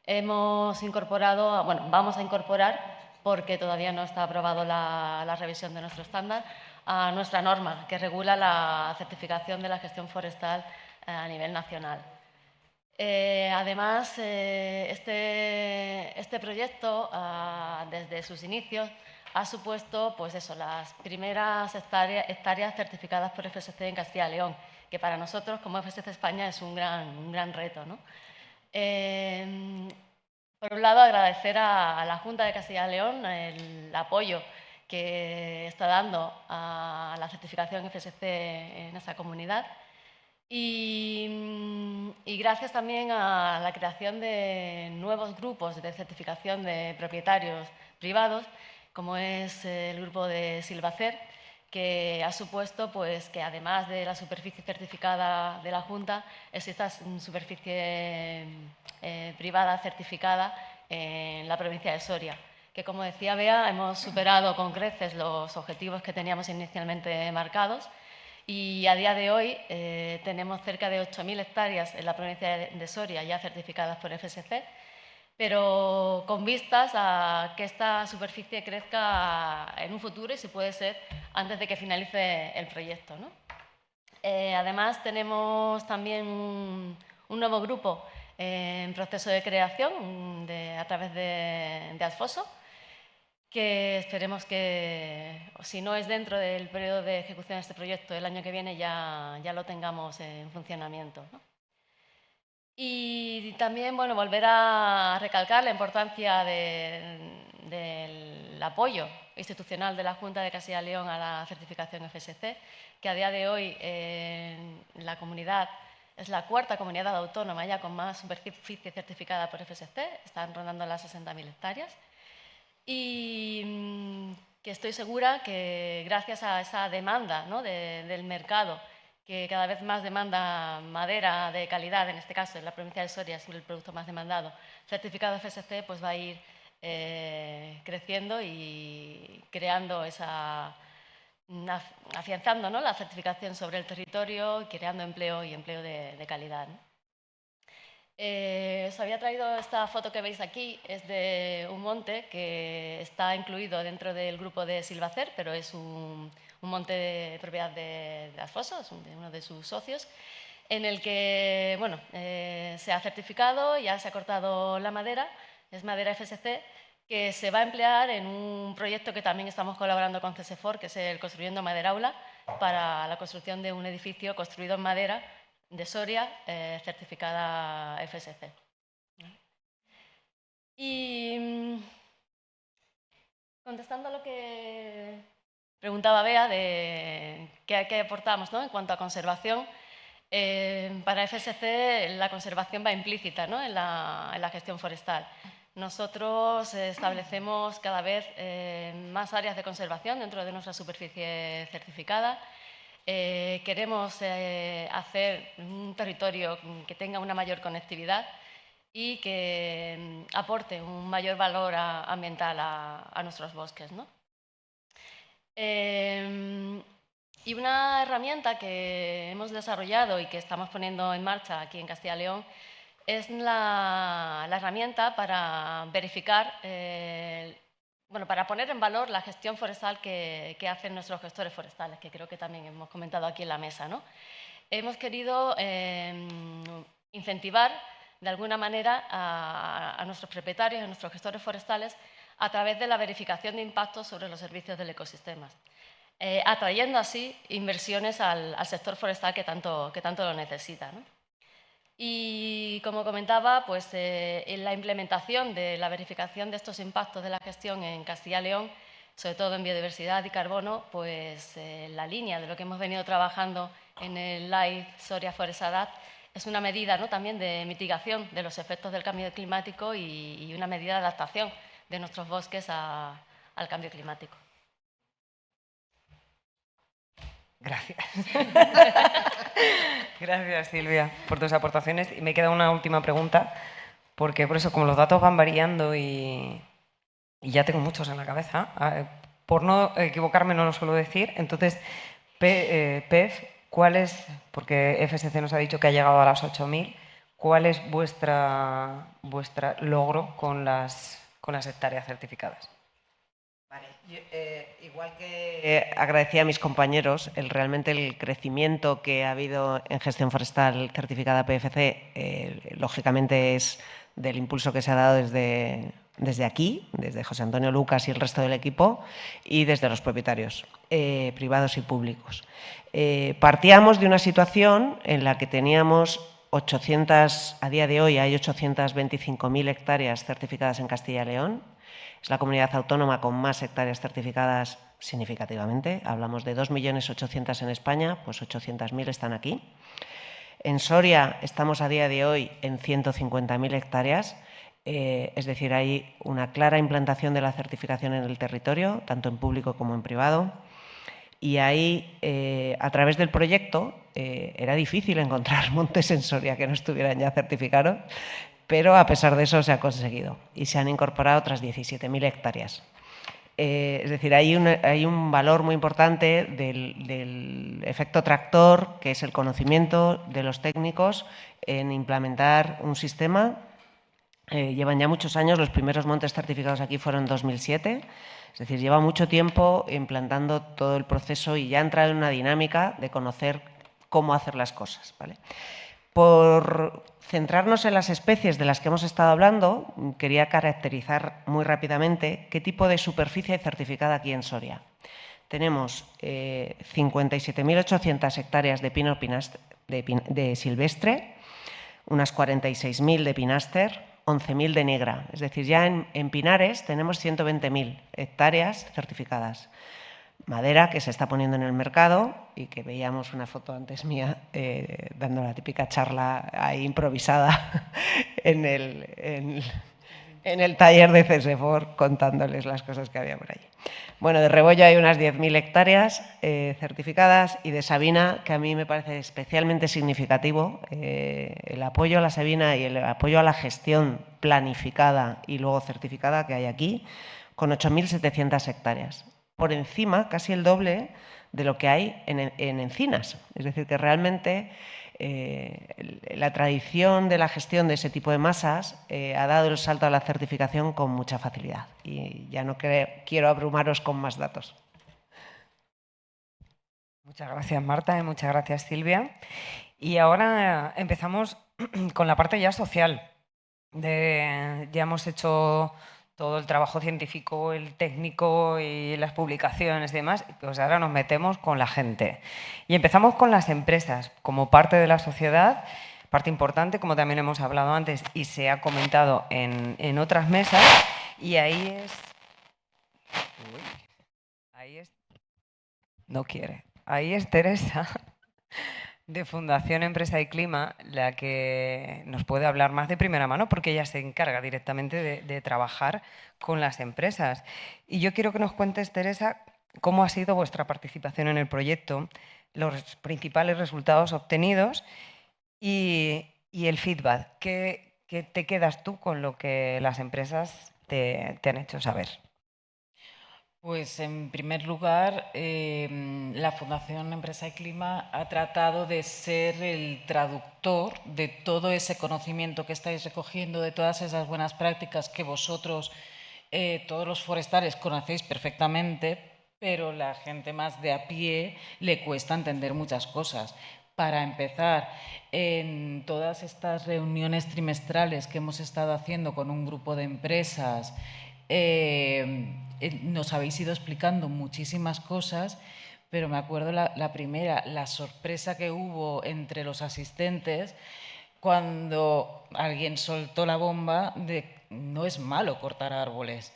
hemos incorporado, bueno, vamos a incorporar, porque todavía no está aprobado la revisión de nuestro estándar, a nuestra norma que regula la certificación de la gestión forestal a nivel nacional. Además, este proyecto, desde sus inicios, ha supuesto pues eso, las primeras hectáreas certificadas por FSC en Castilla y León, que para nosotros, como FSC España, es un gran reto, ¿no? Por un lado, agradecer a la Junta de Castilla y León el apoyo que está dando a la certificación FSC en esa comunidad. Y gracias también a la creación de nuevos grupos de certificación de propietarios privados, como es el grupo de Silvacer, que ha supuesto pues, que además de la superficie certificada de la Junta, exista superficie privada certificada en la provincia de Soria, que, como decía Bea, hemos superado con creces los objetivos que teníamos inicialmente marcados. Y a día de hoy tenemos cerca de 8.000 hectáreas en la provincia de Soria ya certificadas por FSC, pero con vistas a que esta superficie crezca en un futuro y, si puede ser, antes de que finalice el proyecto, ¿no? Además, tenemos también un nuevo grupo en proceso de creación a través de Asfoso, que esperemos que, si no es dentro del periodo de ejecución de este proyecto, el año que viene ya lo tengamos en funcionamiento, ¿no? Y también, bueno, volver a recalcar la importancia de apoyo institucional de la Junta de Castilla y León a la certificación FSC, que a día de hoy en la comunidad es la cuarta comunidad autónoma ya con más superficie certificada por FSC, están rondando las 60.000 hectáreas. Y que estoy segura que gracias a esa demanda, ¿no?, del mercado, que cada vez más demanda madera de calidad, en este caso en la provincia de Soria es el producto más demandado, certificado FSC, pues va a ir creciendo y creando afianzando, ¿no?, la certificación sobre el territorio, creando empleo y empleo de calidad, ¿no? Os había traído esta foto que veis aquí, es de un monte que está incluido dentro del grupo de Silvacer, pero es un monte de propiedad de Asfoso, es de uno de sus socios, en el que bueno, se ha certificado, ya se ha cortado la madera, es madera FSC, que se va a emplear en un proyecto que también estamos colaborando con CSFOR, que es el Construyendo Madera Aula, para la construcción de un edificio construido en madera de Soria, certificada FSC. Y contestando a lo que preguntaba Bea de qué aportamos, ¿no?, en cuanto a conservación, para FSC la conservación va implícita, ¿no?, en la gestión forestal. Nosotros establecemos cada vez más áreas de conservación dentro de nuestra superficie certificada. Queremos hacer un territorio que tenga una mayor conectividad y que aporte un mayor valor ambiental a nuestros bosques, ¿no? Y una herramienta que hemos desarrollado y que estamos poniendo en marcha aquí en Castilla y León es la herramienta para verificar, bueno, para poner en valor la gestión forestal que hacen nuestros gestores forestales, que creo que también hemos comentado aquí en la mesa, ¿no? Hemos querido incentivar de alguna manera a nuestros propietarios, a nuestros gestores forestales, a través de la verificación de impactos sobre los servicios del ecosistema, atrayendo así inversiones al sector forestal que tanto lo necesita, ¿no? Y como comentaba, pues en la implementación de la verificación de estos impactos de la gestión en Castilla y León, sobre todo en biodiversidad y carbono, pues la línea de lo que hemos venido trabajando en el LIFE Soria Forest Adapt es una medida, ¿no?, también de mitigación de los efectos del cambio climático y una medida de adaptación de nuestros bosques al cambio climático. Gracias. Gracias, Silvia, por tus aportaciones. Y me queda una última pregunta, porque por eso, como los datos van variando y ya tengo muchos en la cabeza, por no equivocarme no lo suelo decir, entonces, PEF, ¿cuál es, porque FSC nos ha dicho que ha llegado a las 8.000, cuál es vuestra logro con las hectáreas certificadas? Vale, yo, igual que agradecía a mis compañeros, realmente el crecimiento que ha habido en gestión forestal certificada PFC, lógicamente es del impulso que se ha dado desde aquí, desde José Antonio Lucas y el resto del equipo, y desde los propietarios privados y públicos. Partíamos de una situación en la que teníamos 800, a día de hoy hay 825.000 hectáreas certificadas en Castilla y León. Es la comunidad autónoma con más hectáreas certificadas significativamente. Hablamos de 2.800.000 en España, pues 800.000 están aquí. En Soria estamos a día de hoy en 150.000 hectáreas, es decir, hay una clara implantación de la certificación en el territorio, tanto en público como en privado. Y ahí, a través del proyecto, era difícil encontrar montes en Soria que no estuvieran ya certificados, pero a pesar de eso se ha conseguido y se han incorporado otras 17.000 hectáreas. Es decir, hay un valor muy importante del efecto tractor, que es el conocimiento de los técnicos en implementar un sistema. Llevan ya muchos años, los primeros montes certificados aquí fueron en 2007, es decir, lleva mucho tiempo implantando todo el proceso y ya ha entrado en una dinámica de conocer cómo hacer las cosas, ¿vale? Por centrarnos en las especies de las que hemos estado hablando, quería caracterizar muy rápidamente qué tipo de superficie hay certificada aquí en Soria. Tenemos 57.800 hectáreas de pino de silvestre, unas 46.000 de pináster, 11.000 de negra. Es decir, ya en pinares tenemos 120.000 hectáreas certificadas. Madera que se está poniendo en el mercado y que veíamos una foto antes mía dando la típica charla ahí improvisada en el taller de CESEFOR contándoles las cosas que había por allí. Bueno, de rebollo hay unas 10.000 hectáreas certificadas y de sabina, que a mí me parece especialmente significativo, el apoyo a la sabina y el apoyo a la gestión planificada y luego certificada que hay aquí, con 8.700 hectáreas. Por encima, casi el doble de lo que hay en encinas. Es decir, que realmente la tradición de la gestión de ese tipo de masas ha dado el salto a la certificación con mucha facilidad. Y ya no quiero abrumaros con más datos. Muchas gracias, Marta, y muchas gracias, Silvia. Y ahora empezamos con la parte ya social. Ya hemos hecho todo el trabajo científico, el técnico y las publicaciones y demás, pues ahora nos metemos con la gente. Y empezamos con las empresas, como parte de la sociedad, parte importante, como también hemos hablado antes y se ha comentado en otras mesas, y ahí es Teresa, de Fundación Empresa y Clima, la que nos puede hablar más de primera mano, porque ella se encarga directamente de trabajar con las empresas. Y yo quiero que nos cuentes, Teresa, cómo ha sido vuestra participación en el proyecto, los principales resultados obtenidos y el feedback. ¿Qué te quedas tú con lo que las empresas te han hecho saber? Pues en primer lugar, la Fundación Empresa y Clima ha tratado de ser el traductor de todo ese conocimiento que estáis recogiendo, de todas esas buenas prácticas que vosotros, todos los forestales, conocéis perfectamente, pero la gente más de a pie le cuesta entender muchas cosas. Para empezar, en todas estas reuniones trimestrales que hemos estado haciendo con un grupo de empresas, nos habéis ido explicando muchísimas cosas, pero me acuerdo la primera, la sorpresa que hubo entre los asistentes cuando alguien soltó la bomba de no es malo cortar árboles.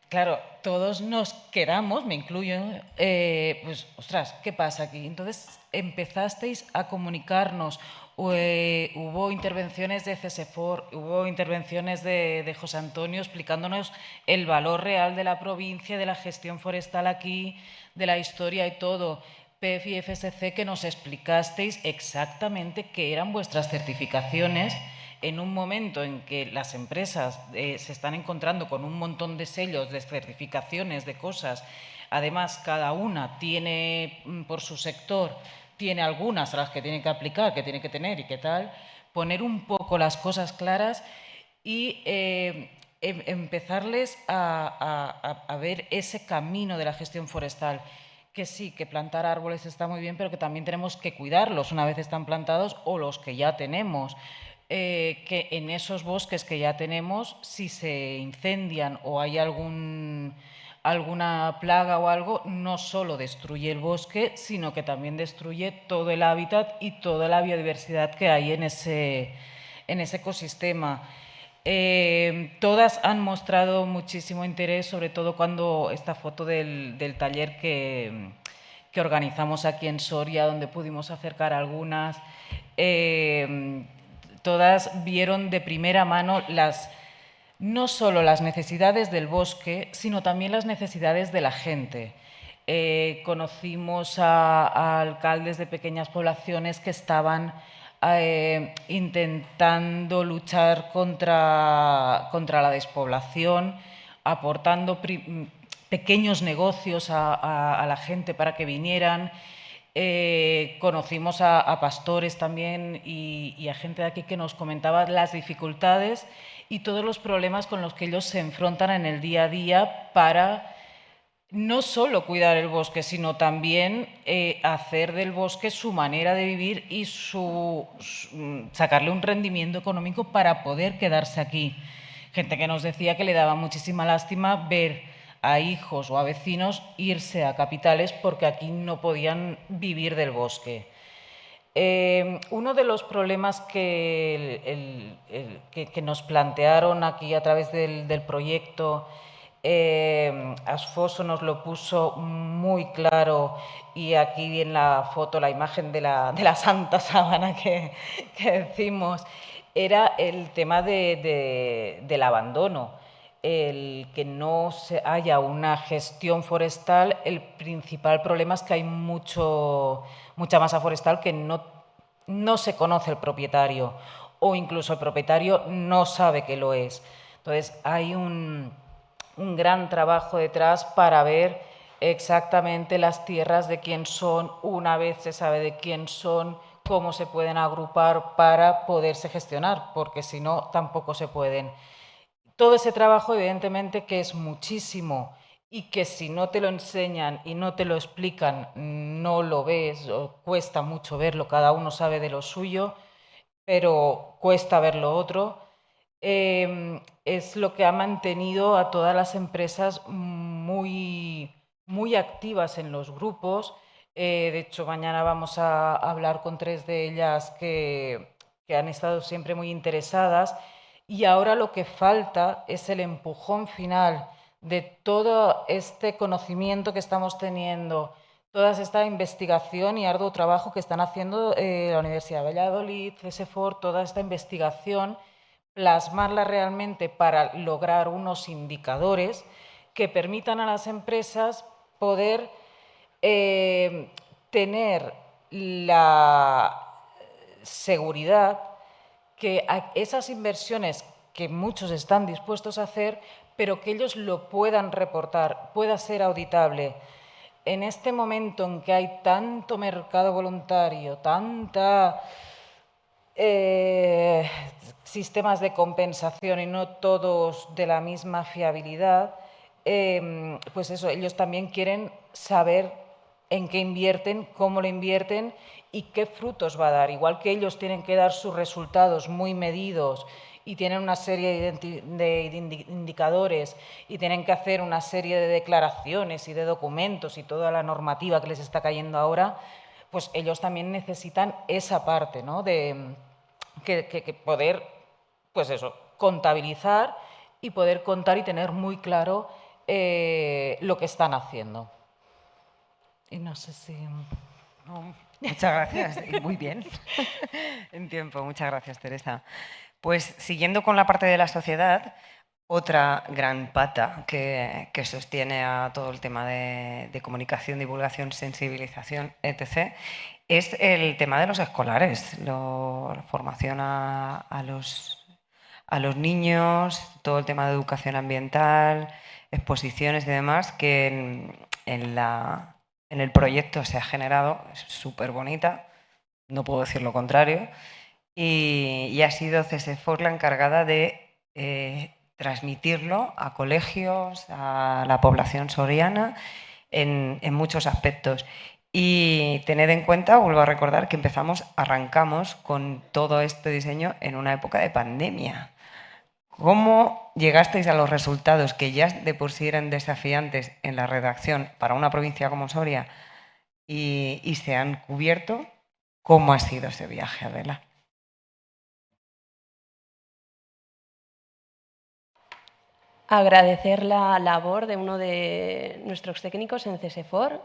Claro, todos nos quedamos, me incluyo, pues, ostras, ¿qué pasa aquí? Entonces empezasteis a comunicarnos, hubo intervenciones de CESEFOR, hubo intervenciones de José Antonio explicándonos el valor real de la provincia, de la gestión forestal aquí, de la historia y todo. PEF y FSC, que nos explicasteis exactamente qué eran vuestras certificaciones en un momento en que las empresas se están encontrando con un montón de sellos, de certificaciones, de cosas. Además, cada una tiene, por su sector, tiene algunas a las que tiene que aplicar, que tiene que tener y qué tal. Poner un poco las cosas claras y empezarles a ver ese camino de la gestión forestal. Que sí, que plantar árboles está muy bien, pero que también tenemos que cuidarlos una vez están plantados o los que ya tenemos. Que en esos bosques que ya tenemos, si se incendian o hay alguna plaga o algo, no solo destruye el bosque, sino que también destruye todo el hábitat y toda la biodiversidad que hay en ese ecosistema. Todas han mostrado muchísimo interés, sobre todo cuando esta foto del taller que organizamos aquí en Soria, donde pudimos acercar algunas, todas vieron de primera mano no solo las necesidades del bosque, sino también las necesidades de la gente. Conocimos a alcaldes de pequeñas poblaciones que estaban intentando luchar contra la despoblación, aportando pequeños negocios a la gente para que vinieran. Conocimos a pastores también y a gente de aquí que nos comentaba las dificultades y todos los problemas con los que ellos se enfrentan en el día a día para no solo cuidar el bosque, sino también hacer del bosque su manera de vivir y sacarle un rendimiento económico para poder quedarse aquí. Gente que nos decía que le daba muchísima lástima ver a hijos o a vecinos irse a capitales porque aquí no podían vivir del bosque. Uno de los problemas que nos plantearon aquí a través del proyecto, Asfoso nos lo puso muy claro, y aquí en la foto, la imagen de la santa sábana que decimos, era el tema del abandono. El que no haya una gestión forestal. El principal problema es que hay mucha masa forestal que no se conoce el propietario, o incluso el propietario no sabe que lo es. Entonces, hay un gran trabajo detrás para ver exactamente las tierras de quién son, una vez se sabe de quién son, cómo se pueden agrupar para poderse gestionar, porque si no, tampoco se pueden. Todo ese trabajo, evidentemente, que es muchísimo y que si no te lo enseñan y no te lo explican, no lo ves, o cuesta mucho verlo, cada uno sabe de lo suyo, pero cuesta ver lo otro, es lo que ha mantenido a todas las empresas muy activas en los grupos. De hecho, mañana vamos a hablar con 3 de ellas que han estado siempre muy interesadas. Y ahora lo que falta es el empujón final de todo este conocimiento que estamos teniendo, toda esta investigación y arduo trabajo que están haciendo la Universidad de Valladolid, CSFOR, toda esta investigación, plasmarla realmente para lograr unos indicadores que permitan a las empresas poder tener la seguridad que esas inversiones que muchos están dispuestos a hacer, pero que ellos lo puedan reportar, pueda ser auditable. En este momento en que hay tanto mercado voluntario, sistemas de compensación y no todos de la misma fiabilidad, pues eso, ellos también quieren saber en qué invierten, cómo lo invierten y qué frutos va a dar. Igual que ellos tienen que dar sus resultados muy medidos y tienen una serie de indicadores y tienen que hacer una serie de declaraciones y de documentos y toda la normativa que les está cayendo ahora, pues ellos también necesitan esa parte, ¿no? De que poder, pues eso, contabilizar y poder contar y tener muy claro lo que están haciendo. Y no sé si... No, muchas gracias, muy bien. En tiempo, muchas gracias, Teresa. Pues siguiendo con la parte de la sociedad, otra gran pata que sostiene a todo el tema de comunicación, divulgación, sensibilización, etc., es el tema de los escolares, la formación a los niños, todo el tema de educación ambiental, exposiciones y demás, que en el proyecto se ha generado, es súper bonita, no puedo decir lo contrario, y ha sido CSFOR la encargada de transmitirlo a colegios, a la población soriana, en muchos aspectos. Y tened en cuenta, vuelvo a recordar, que arrancamos con todo este diseño en una época de pandemia. ¿Cómo llegasteis a los resultados que ya de por sí eran desafiantes en la redacción para una provincia como Soria y se han cubierto? ¿Cómo ha sido ese viaje, Adela? Agradecer la labor de uno de nuestros técnicos en CSFOR,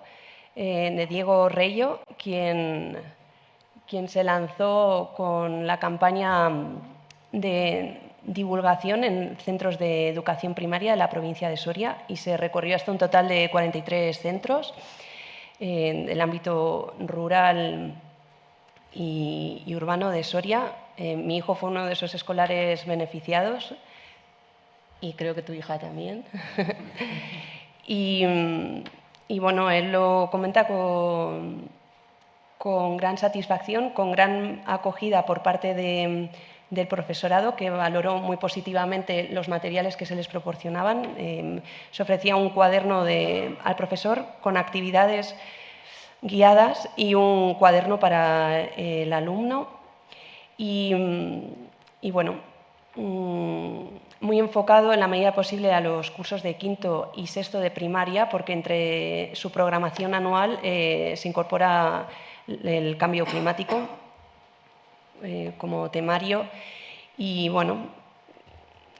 de Diego Reyo, quien se lanzó con la campaña de divulgación en centros de educación primaria de la provincia de Soria y se recorrió hasta un total de 43 centros en el ámbito rural y urbano de Soria. Mi hijo fue uno de esos escolares beneficiados y creo que tu hija también. y bueno, él lo comenta con gran satisfacción, con gran acogida por parte del profesorado, que valoró muy positivamente los materiales que se les proporcionaban. Se ofrecía un cuaderno al profesor con actividades guiadas y un cuaderno para el alumno. Y bueno, muy enfocado en la medida posible a los cursos de quinto y sexto de primaria, porque entre su programación anual se incorpora el cambio climático como temario. Y bueno,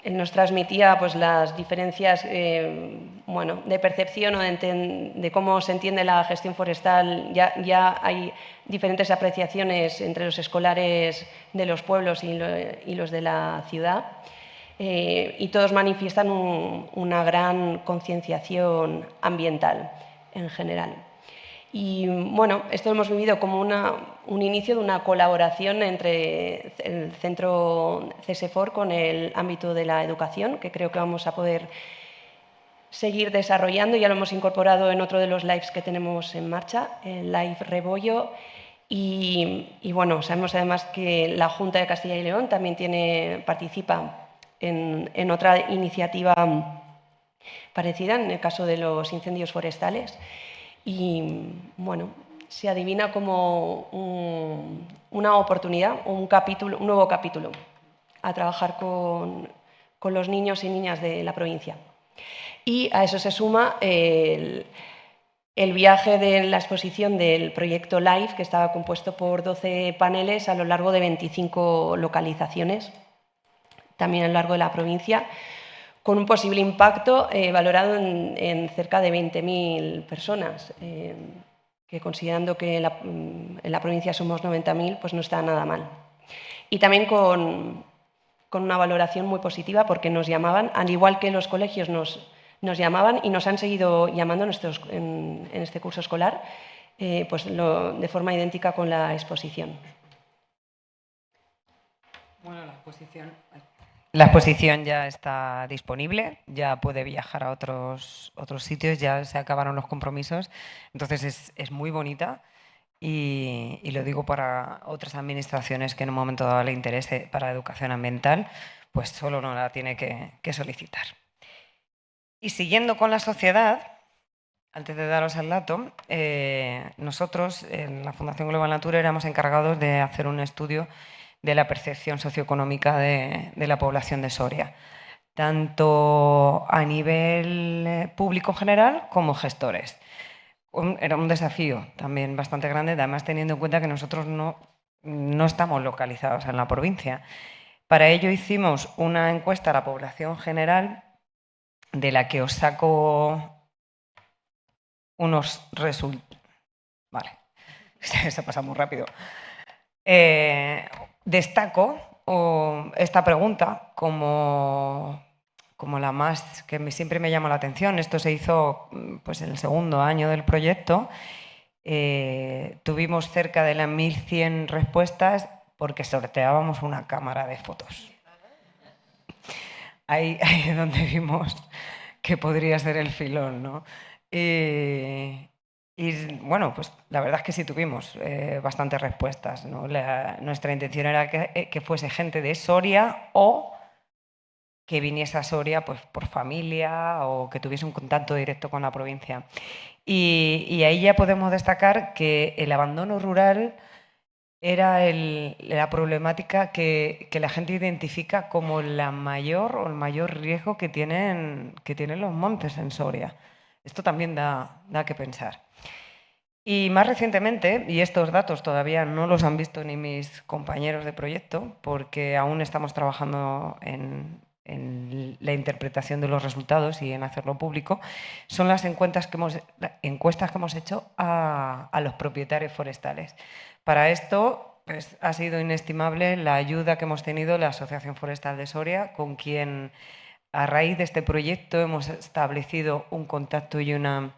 él nos transmitía pues, las diferencias de percepción o de cómo se entiende la gestión forestal. Ya hay diferentes apreciaciones entre los escolares de los pueblos y los de la ciudad. Y todos manifiestan una gran concienciación ambiental en general. Y bueno, esto lo hemos vivido como un inicio de una colaboración entre el Centro CESEFOR con el ámbito de la educación, que creo que vamos a poder seguir desarrollando. Ya lo hemos incorporado en otro de los lives que tenemos en marcha, el Live Rebollo. Y bueno, sabemos además que la Junta de Castilla y León también participa en otra iniciativa parecida, en el caso de los incendios forestales. Y bueno, se adivina como una oportunidad, un nuevo capítulo a trabajar con los niños y niñas de la provincia. Y a eso se suma el viaje de la exposición del proyecto LIFE, que estaba compuesto por 12 paneles a lo largo de 25 localizaciones, también a lo largo de la provincia, con un posible impacto valorado en cerca de 20.000 personas, que considerando que en la provincia somos 90.000, pues no está nada mal. Y también con una valoración muy positiva, porque nos llamaban, al igual que los colegios nos llamaban y nos han seguido llamando en este curso escolar, pues de forma idéntica con la exposición. Bueno, la exposición ya está disponible, ya puede viajar a otros sitios, ya se acabaron los compromisos, entonces es muy bonita y lo digo para otras administraciones que en un momento dado le interese para educación ambiental, pues solo no la tiene que solicitar. Y siguiendo con la sociedad, antes de daros el dato, nosotros en la Fundación Global Nature éramos encargados de hacer un estudio de la percepción socioeconómica de la población de Soria, tanto a nivel público en general como gestores. Era un desafío también bastante grande, además teniendo en cuenta que nosotros no estamos localizados en la provincia. Para ello hicimos una encuesta a la población general, de la que os saco unos resultados. Vale, se pasa muy rápido. Destaco esta pregunta como la más que siempre me llama la atención. Esto se hizo pues, en el segundo año del proyecto. Tuvimos cerca de las 1.100 respuestas porque sorteábamos una cámara de fotos. Ahí es donde vimos que podría ser el filón, ¿no? Y bueno, pues la verdad es que sí tuvimos bastantes respuestas, ¿no? Nuestra intención era que fuese gente de Soria o que viniese a Soria pues, por familia o que tuviese un contacto directo con la provincia. Y ahí ya podemos destacar que el abandono rural era la problemática que la gente identifica como la mayor o el mayor riesgo que tienen los montes en Soria. Esto también da que pensar. Y más recientemente, y estos datos todavía no los han visto ni mis compañeros de proyecto, porque aún estamos trabajando en la interpretación de los resultados y en hacerlo público, son las encuestas que hemos hecho a los propietarios forestales. Para esto pues, ha sido inestimable la ayuda que hemos tenido la Asociación Forestal de Soria, con quien a raíz de este proyecto hemos establecido un contacto y una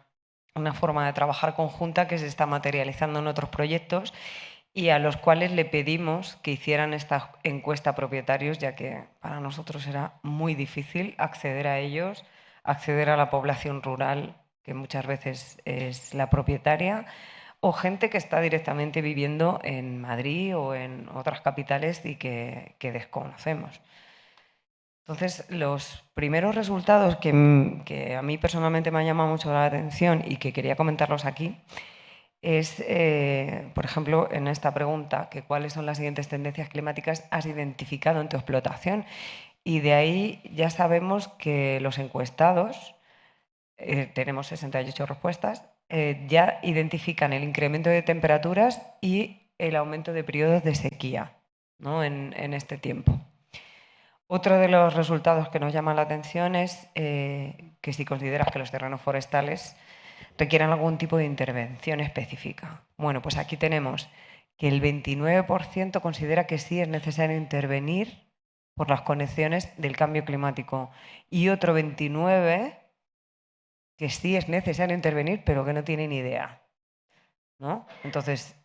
forma de trabajar conjunta que se está materializando en otros proyectos y a los cuales le pedimos que hicieran esta encuesta a propietarios, ya que para nosotros era muy difícil acceder a ellos, acceder a la población rural, que muchas veces es la propietaria, o gente que está directamente viviendo en Madrid o en otras capitales y que desconocemos. Entonces, los primeros resultados que a mí personalmente me han llamado mucho la atención y que quería comentarlos aquí es, por ejemplo, en esta pregunta, que cuáles son las siguientes tendencias climáticas has identificado en tu explotación. Y de ahí ya sabemos que los encuestados, tenemos 68 respuestas, ya identifican el incremento de temperaturas y el aumento de periodos de sequía, ¿no? en este tiempo. Otro de los resultados que nos llama la atención es que si consideras que los terrenos forestales requieren algún tipo de intervención específica. Bueno, pues aquí tenemos que el 29% considera que sí es necesario intervenir por las condiciones del cambio climático y otro 29% que sí es necesario intervenir, pero que no tiene ni idea, ¿no? Entonces,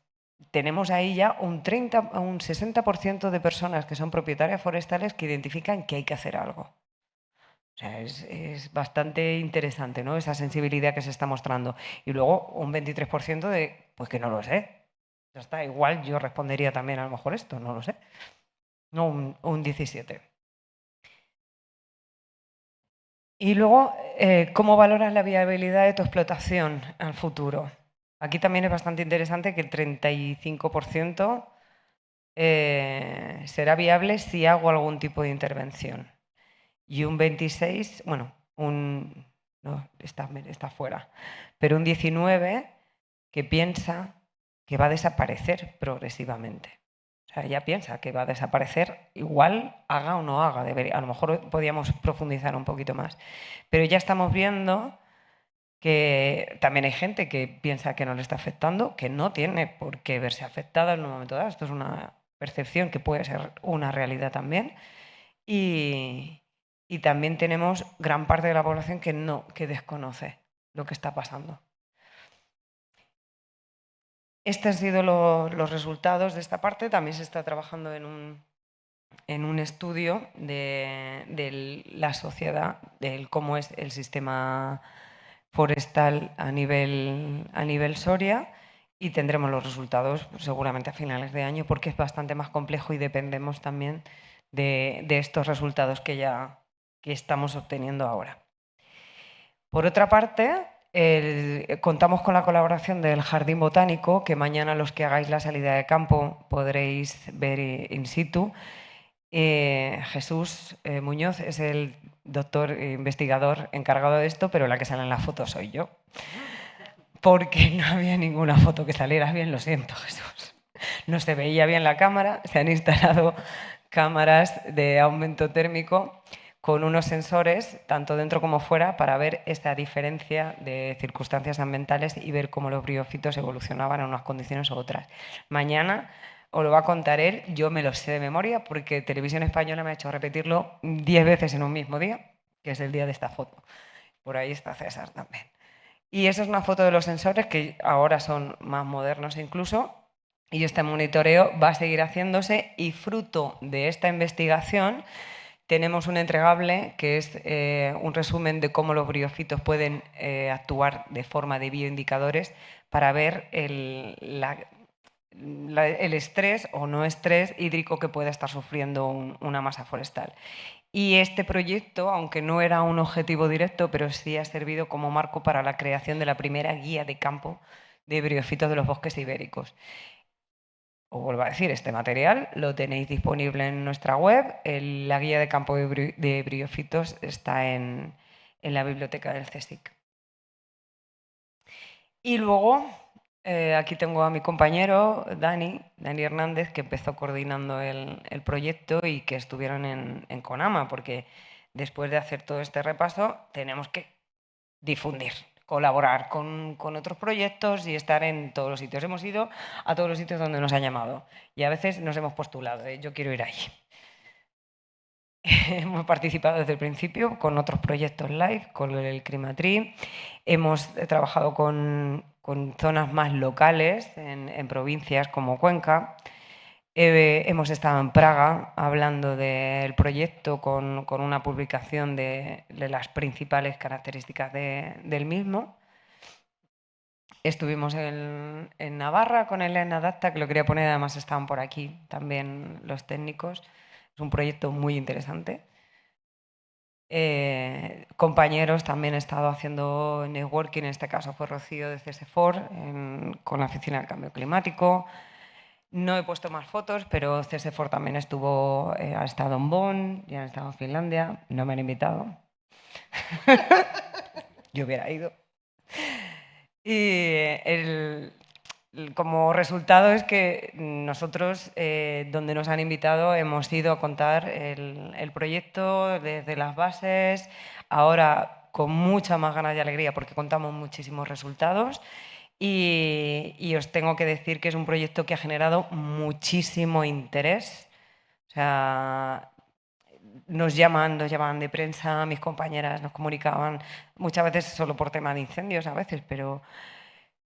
tenemos ahí ya un 60% de personas que son propietarias forestales que identifican que hay que hacer algo. O sea, es bastante interesante, ¿no? Esa sensibilidad que se está mostrando. Y luego un 23% de, pues que no lo sé. Ya está, igual yo respondería también a lo mejor esto, no lo sé. No, un 17%. Y luego, ¿cómo valoras la viabilidad de tu explotación al futuro? Aquí también es bastante interesante que el 35% será viable si hago algún tipo de intervención. Y un 26%, bueno, no, está fuera, pero un 19% que piensa que va a desaparecer progresivamente. O sea, ya piensa que va a desaparecer, igual haga o no haga, a lo mejor podríamos profundizar un poquito más. Pero ya estamos viendo que también hay gente que piensa que no le está afectando, que no tiene por qué verse afectada en un momento dado. Esto es una percepción que puede ser una realidad también. Y también tenemos gran parte de la población que desconoce lo que está pasando. Estos han sido los resultados de esta parte. También se está trabajando en un estudio de la sociedad, de cómo es el sistema forestal a nivel Soria, y tendremos los resultados seguramente a finales de año, porque es bastante más complejo y dependemos también de estos resultados que estamos obteniendo ahora. Por otra parte, contamos con la colaboración del Jardín Botánico, que mañana los que hagáis la salida de campo podréis ver in situ. Jesús Muñoz es el doctor investigador encargado de esto, pero la que sale en la foto soy yo. Porque no había ninguna foto que saliera bien, lo siento, Jesús. No se veía bien la cámara, se han instalado cámaras de aumento térmico con unos sensores, tanto dentro como fuera, para ver esta diferencia de circunstancias ambientales y ver cómo los briófitos evolucionaban en unas condiciones u otras. Mañana os lo va a contar él, yo me lo sé de memoria porque Televisión Española me ha hecho repetirlo 10 veces en un mismo día, que es el día de esta foto. Por ahí está César también. Y esa es una foto de los sensores que ahora son más modernos incluso, y este monitoreo va a seguir haciéndose, y fruto de esta investigación tenemos un entregable que es un resumen de cómo los briófitos pueden actuar de forma de bioindicadores para ver el estrés o no estrés hídrico que pueda estar sufriendo una masa forestal. Y este proyecto, aunque no era un objetivo directo, pero sí ha servido como marco para la creación de la primera guía de campo de briófitos de los bosques ibéricos. Os vuelvo a decir, este material lo tenéis disponible en nuestra web. La guía de campo de briófitos está en la biblioteca del CSIC. Y luego, aquí tengo a mi compañero, Dani Hernández, que empezó coordinando el proyecto y que estuvieron en CONAMA, porque después de hacer todo este repaso tenemos que difundir, colaborar con otros proyectos y estar en todos los sitios. Hemos ido a todos los sitios donde nos han llamado y a veces nos hemos postulado, yo quiero ir allí. Hemos participado desde el principio con otros proyectos live, con el Climatree. Hemos trabajado con zonas más locales, en provincias como Cuenca. Hemos estado en Praga hablando del proyecto con una publicación de las principales características del mismo. Estuvimos en Navarra con el Enadapta, que lo quería poner, además estaban por aquí también los técnicos. Es un proyecto muy interesante. Compañeros también he estado haciendo networking, en este caso fue Rocío de CSFOR, con la Oficina del Cambio Climático. No he puesto más fotos, pero CSFOR también ha estado en Bonn y han estado en Finlandia. No me han invitado. Yo hubiera ido. Como resultado es que nosotros, donde nos han invitado, hemos ido a contar el proyecto desde las bases, ahora con mucha más ganas y alegría porque contamos muchísimos resultados y os tengo que decir que es un proyecto que ha generado muchísimo interés. O sea, nos llaman de prensa, mis compañeras nos comunicaban, muchas veces solo por tema de incendios a veces, pero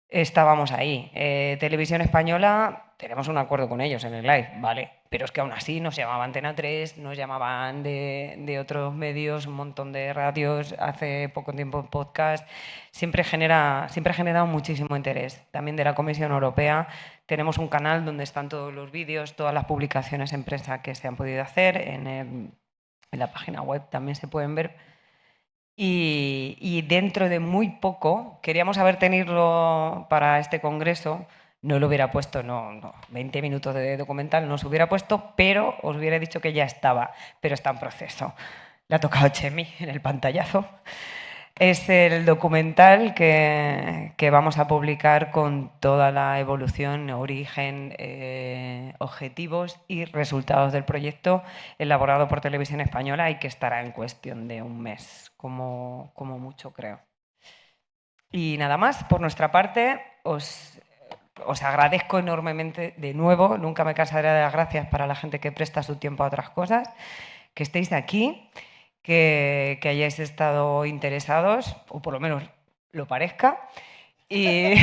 estábamos ahí. Televisión Española, tenemos un acuerdo con ellos en el live, vale, pero es que aún así nos llamaban Antena 3, nos llamaban de otros medios, un montón de radios, hace poco tiempo en podcast, siempre ha generado muchísimo interés. También de la Comisión Europea tenemos un canal donde están todos los vídeos, todas las publicaciones en prensa que se han podido hacer, en la página web también se pueden ver. Y dentro de muy poco, queríamos haber tenido para este congreso, no lo hubiera puesto, no, 20 minutos de documental no se hubiera puesto, pero os hubiera dicho que ya estaba, pero está en proceso. Le ha tocado Chemi en el pantallazo. Es el documental que vamos a publicar con toda la evolución, origen, objetivos y resultados del proyecto elaborado por Televisión Española y que estará en cuestión de un mes, como mucho, creo. Y nada más, por nuestra parte, os agradezco enormemente de nuevo, nunca me cansaré de dar gracias para la gente que presta su tiempo a otras cosas, que estéis aquí, que hayáis estado interesados, o por lo menos lo parezca, y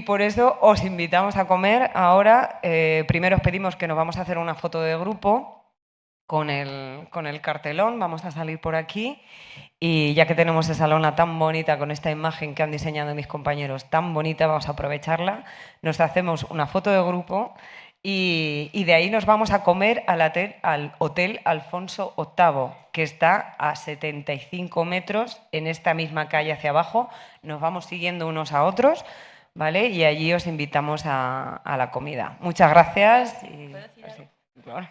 por eso os invitamos a comer. Ahora, primero os pedimos que nos vamos a hacer una foto de grupo con el cartelón, vamos a salir por aquí, y ya que tenemos esa lona tan bonita con esta imagen que han diseñado mis compañeros, tan bonita, vamos a aprovecharla, nos hacemos una foto de grupo. Y de ahí nos vamos a comer al Hotel Alfonso VIII, que está a 75 metros en esta misma calle hacia abajo. Nos vamos siguiendo unos a otros, ¿vale? Y allí os invitamos a la comida. Muchas gracias. Y, así, claro.